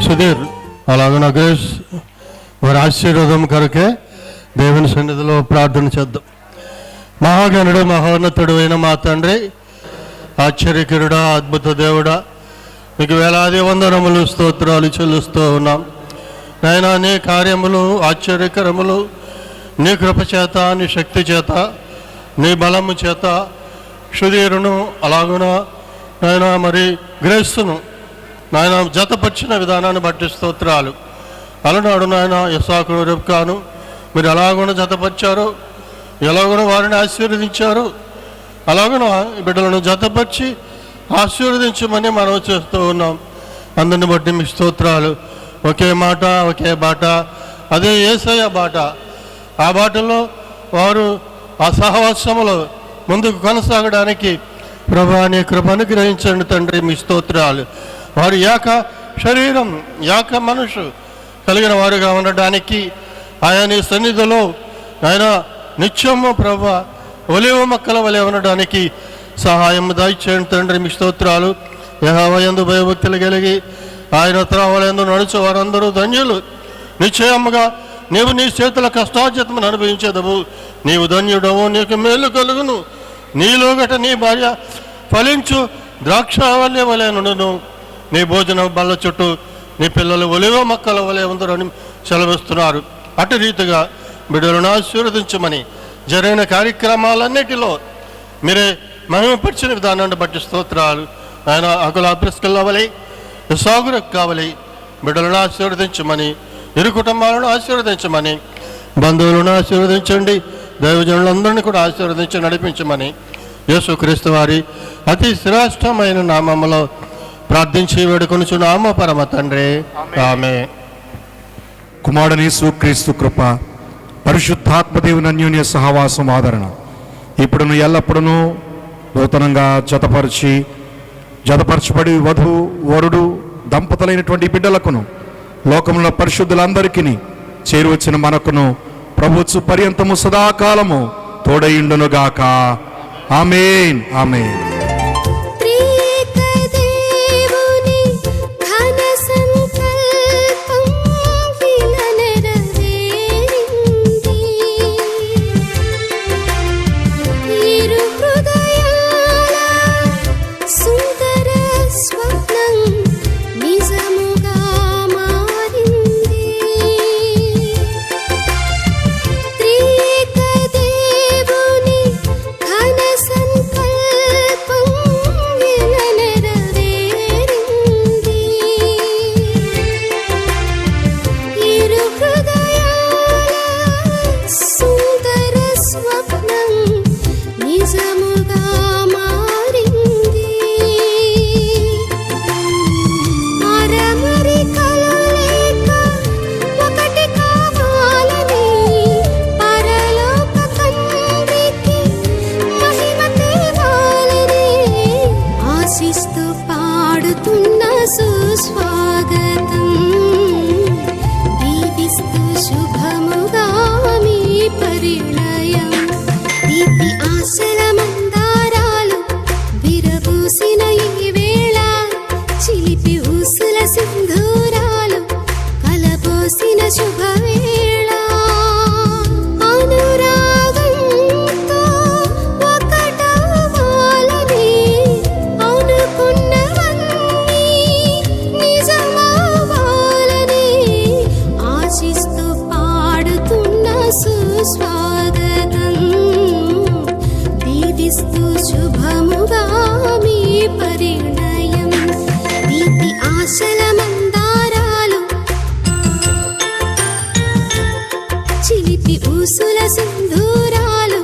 సుధీర్ అలాగే నగేష్ వారి ఆశీర్వాదం కొరకే దేవుని సన్నిధిలో ప్రార్థన చేద్దాం. మహాగణుడు మహోన్నతుడు అయిన మా తండ్రి, ఆశ్చర్యకరుడా, అద్భుత దేవుడా, మీకు వేలాది వందనములు స్తోత్రాలు చెల్లిస్తూ ఉన్నాం. నాయనా, నీ కార్యములు ఆశ్చర్యకరములు, నీ కృప చేత, నీ శక్తి చేత, నీ బలము చేత సుధీరును అలాగున నాయనా మరి గ్రేస్ను నాయన జతపరిచిన విధానాన్ని బట్టి స్తోత్రాలు. అలనాడు నాయన ఇస్సాకును రెబ్కాను మీరు ఎలాగున జతపరిచారో, ఎలాగున వారిని ఆశీర్వదించారు, అలాగున బిడ్డలను జతపరిచి ఆశీర్వదించమని మనం చేస్తూ ఉన్నాం. అందరిని బట్టి మీ స్తోత్రాలు. ఒకే మాట, ఒకే బాట, అదే యేసయ్య బాట. ఆ బాటలో వారు ఆ సహవాసములో ముందుకు కొనసాగడానికి ప్రభా నీ కృప అనుగ్రహించండి తండ్రి, మీ స్తోత్రాలు. వారు ఏక శరీరం, ఏక మనసు కలిగిన వారుగా ఉండడానికి ఆయన నీ సన్నిధిలో ఆయన నిత్యము ప్రభా ఒలివ మొక్కల వలె ఉండడానికి సహాయం దయచేయండి తండ్రి, మీ స్తోత్రాలు. యెహోవా యందు భయభక్తులు కలిగి ఆయన త్రోవలందు నడుచు వారందరూ ధన్యులు. నిశ్చయముగా నీవు నీ చేతుల కష్టార్జితమును అనుభవించేదవు. నీవు ధన్యుడవు, నీకు మేలు కలుగును. నీలోగట నీ భార్య ఫలించు ద్రాక్షావల్లి వలె నుండును. నీ భోజనం బల్ల చుట్టూ నీ పిల్లలు ఒలివ మొక్కల వలె ఉందరని సెలవిస్తున్నారు. అటు రీతిగా బిడ్డలను ఆశీర్వదించమని జరిగిన కార్యక్రమాలన్నిటిలో మీరే మహిమపరిచిన విధానాన్ని బట్టి స్తోత్రాలు. ఆయన అకుల ప్రిస్కల్ అవ్వలే, సాగురకు కావాలి. బిడ్డలను ఆశీర్వదించమని, ఇరు కుటుంబాలను ఆశీర్వదించమని, బంధువులను ఆశీర్వదించండి, దైవజనులందరినీ కూడా ఆశీర్వదించి నడిపించమని యేసుక్రీస్తు వారి అతి శ్రేష్టమైన నామములో ప్రార్థించి వేడుకొనుచున్నాము పరమ తండ్రి, ఆమేన్. కుమారుని యేసుక్రీస్తు కృప, పరిశుద్ధాత్మదేవుని అన్యోన్య సహవాసం, ఆదరణ ఇప్పుడును ఎల్లప్పుడూ నూతనంగా జతపరచబడి వధు వరుడు దంపతులైనటువంటి బిడ్డలకును లోకంలో పరిశుద్ధులందరికీ చేరువచ్చిన మనకును ప్రభుత్వ పర్యంతము సదాకాలము తోడయుండునుగాక. ఆమేన్, ఆమేన్. శుభవేళ అనురాగంతో ఒకటవ్వాలని అనుకున్నవన్నీ నిజమవ్వాలని ఆశిస్తూ పాడుతున్న సుస్వాగతం, దీవిస్తూ శుభముగా మీ పరిణయం. దీపి ఆశల మందారాలు చిలిపి ఊసుల సింధూరాలు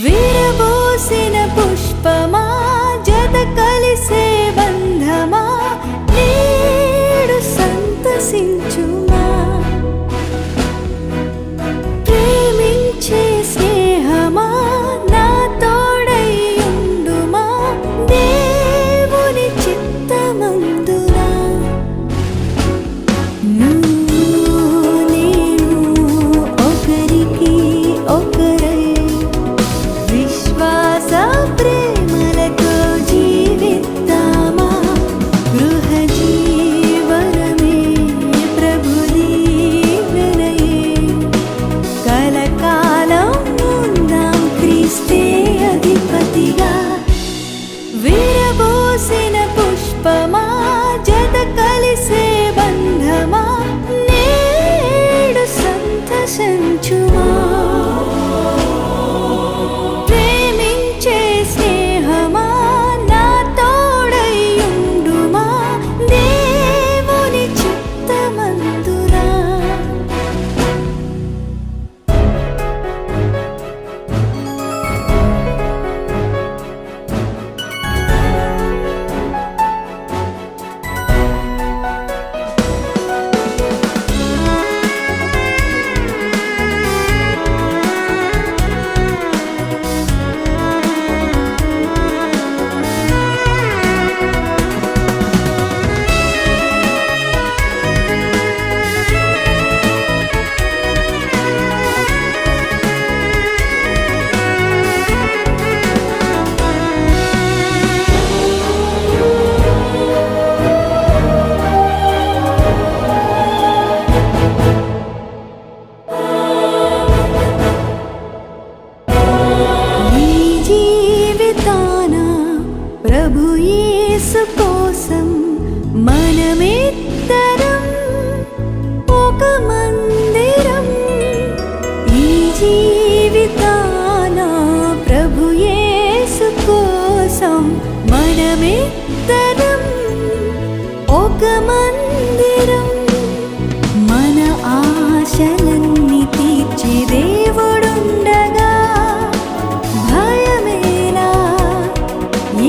విరబోసిన పుష్పమా జత కలిసే బంధమా నేడు సంతసించుమా, ప్రేమించే స్నేహమా నా తోడై ఉండుమా, దేవుని చిత్తమందునా నువ్వు నేను ఆశలన్నీ తీర్చే దేవుడుండగా భయమేలా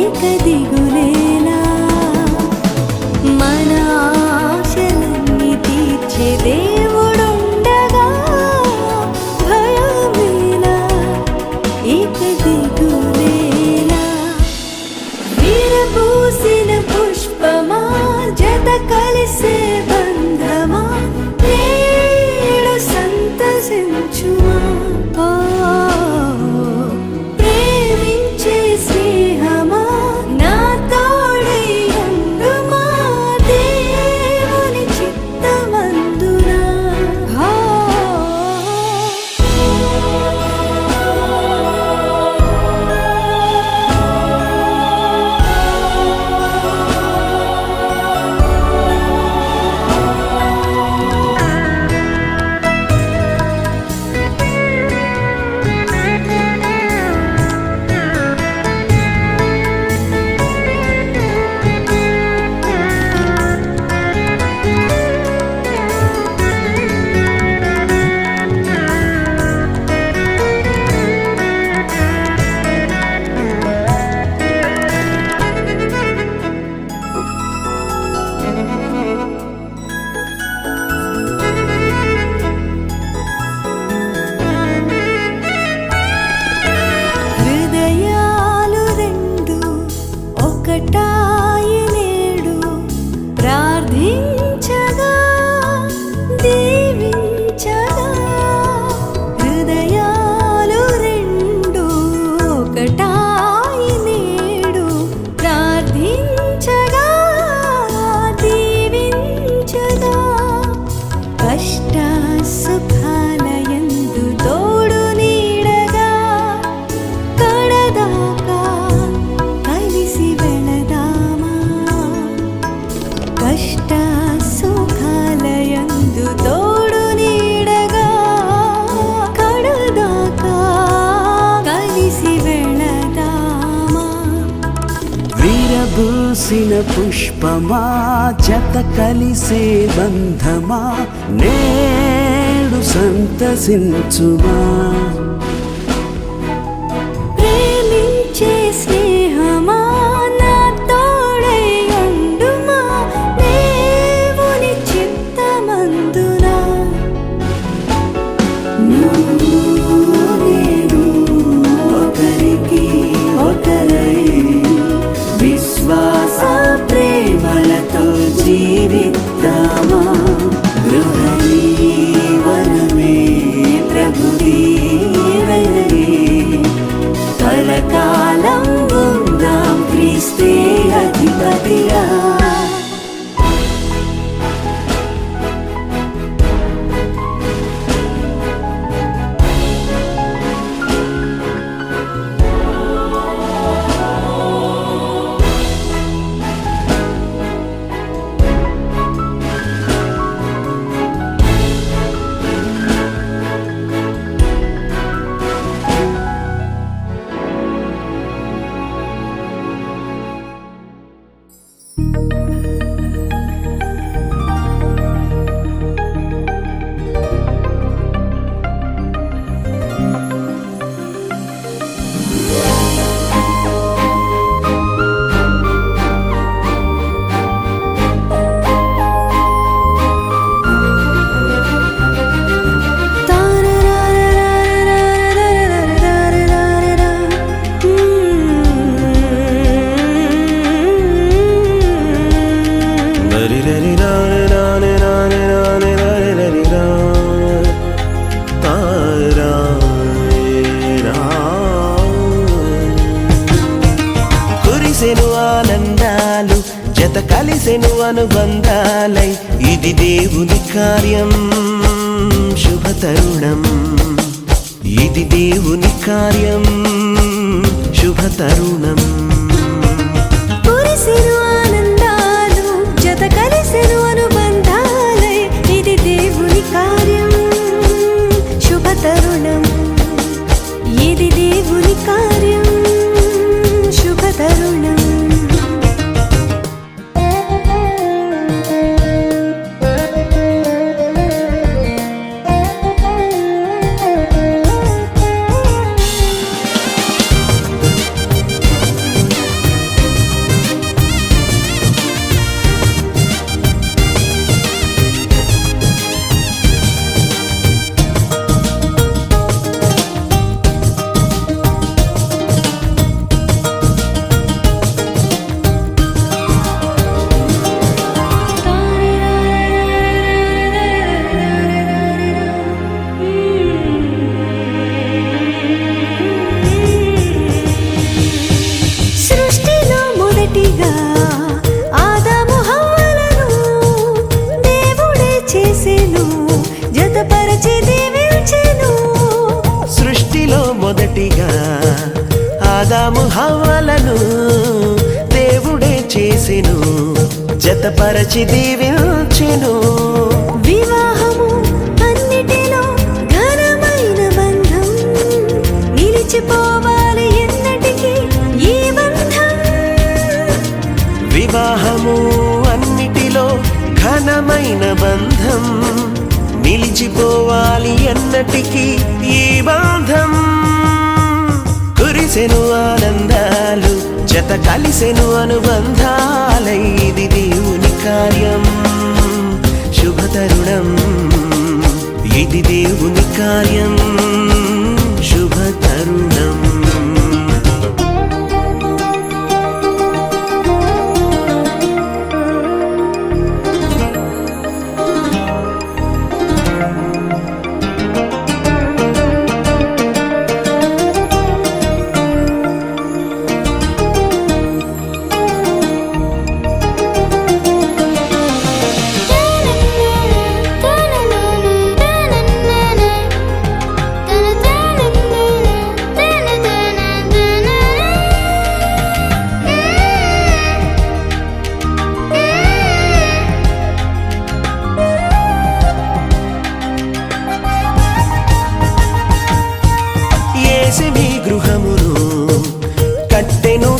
ఇక దిగులేలా మన ఆశలన్నీ తీర్చే దేవుడుండగా భయమేలా ఇక దిగులేలా విరబూసిన పుష్పమా జత కలిసే బంధమా నేడు సంతసించుమా ప్రేమించే స్నేహమా నా తోడై ఉండుమా దేవుని చిత్తమందునా హృదయాలు రెండు ఒకటాయి నేడు ప్రార్థించగా దీవించగా హృదయాలు రెండు ఒకటాయి నేడు ప్రార్థించగా దీవించగా కష్ట సుఖాలయందు తోడు నీడగా కడదాకా కలిసి వెళదామా కష్ట సుఖాలయందు తోడు నీడగా కడదాకా కలిసి వెళదామా విరబూసిన పుష్పమా జత కలిసే బంధమా నేడు సంతసించుమా ప్రేమించే స్నేహమా నా తోడై ఉండుమా దేవుని చిత్తమందునా నేను ఒకరికి ఒకరై విశ్వాస ప్రేమలతో జీవిద్దామా గృహజీవనమే ప్రభు దీవెనలే కలకాలం ఉందాం క్రీస్తే అధిపతిగా కురిసెను ఆనందాలు జత కలిసెను అనుబంధాలై ఇది దేవుని కార్యం శుభ తరుణం ఇది దేవుని కార్యం శుభ తరుణం కురిసెను ఆనందాలు జత కలిసెను అనుబంధాలై ఇది దేవుని కార్యం శుభ తరుణం ఇది దేవుని కార్యం శుభ తరుణం మొదటిగా ఆదాము హవ్వలను దేవుడే చేసెను, జతపరచి దీవించెను. వివాహము అన్నిటిలో ఘనమైన బంధం, నిలిచిపోవాలి ఎన్నటికీ ఈ బంధం. వివాహము అన్నిటిలో ఘనమైన బంధం, నిలిచిపోవాలి ఎన్నటికీ ఈ బంధం. కురిసెను ఆనందాలు, జత కలిసెను అనుబంధాలై, ఇది దేవుని కార్యం శుభతరుణం. ఇది దేవుని కార్యం శుభతరుణం.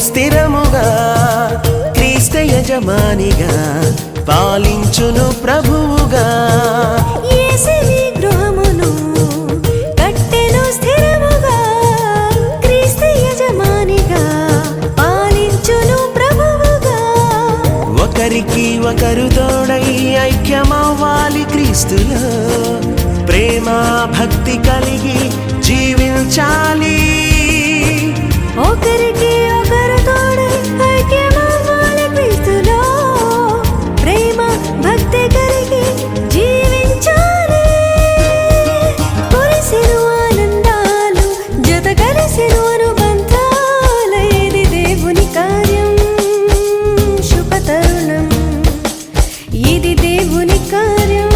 స్థిరముగా క్రీస్తు యజమానిగా పాలించును ప్రభువుగా. యేసుని గృహమును కట్టెను స్థిరముగా, క్రీస్తు యజమానిగా పాలించును ప్రభువుగా. ఒకరికి ఒకరు తోడై ఐక్యమవ్వాలి క్రీస్తులో, ప్రేమ భక్తి కలిగి జీవించాలి. ఒకరికి ఒకరు తోడై ఐక్యమవ్వాలి క్రీస్తులో, ప్రేమ భక్తి కలిగి జీవించాలి. కురిసెను ఆనందాలు, జత కలిసెను అనుబంధాలు, ఇది దేవుని కార్యం శుభతరుణం. ఇది దేవుని కార్యం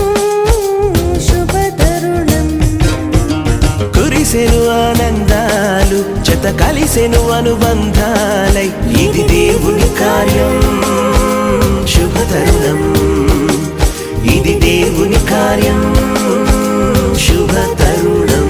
శుభతరుణం. కురిసెను ఆనందాలు, జత కలిసెను అనుబంధాలై, ఇది దేవుని కార్యం శుభతరుణం. ఇది దేవుని కార్యం శుభతరుణం.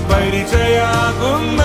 പരിചയാകുന്ന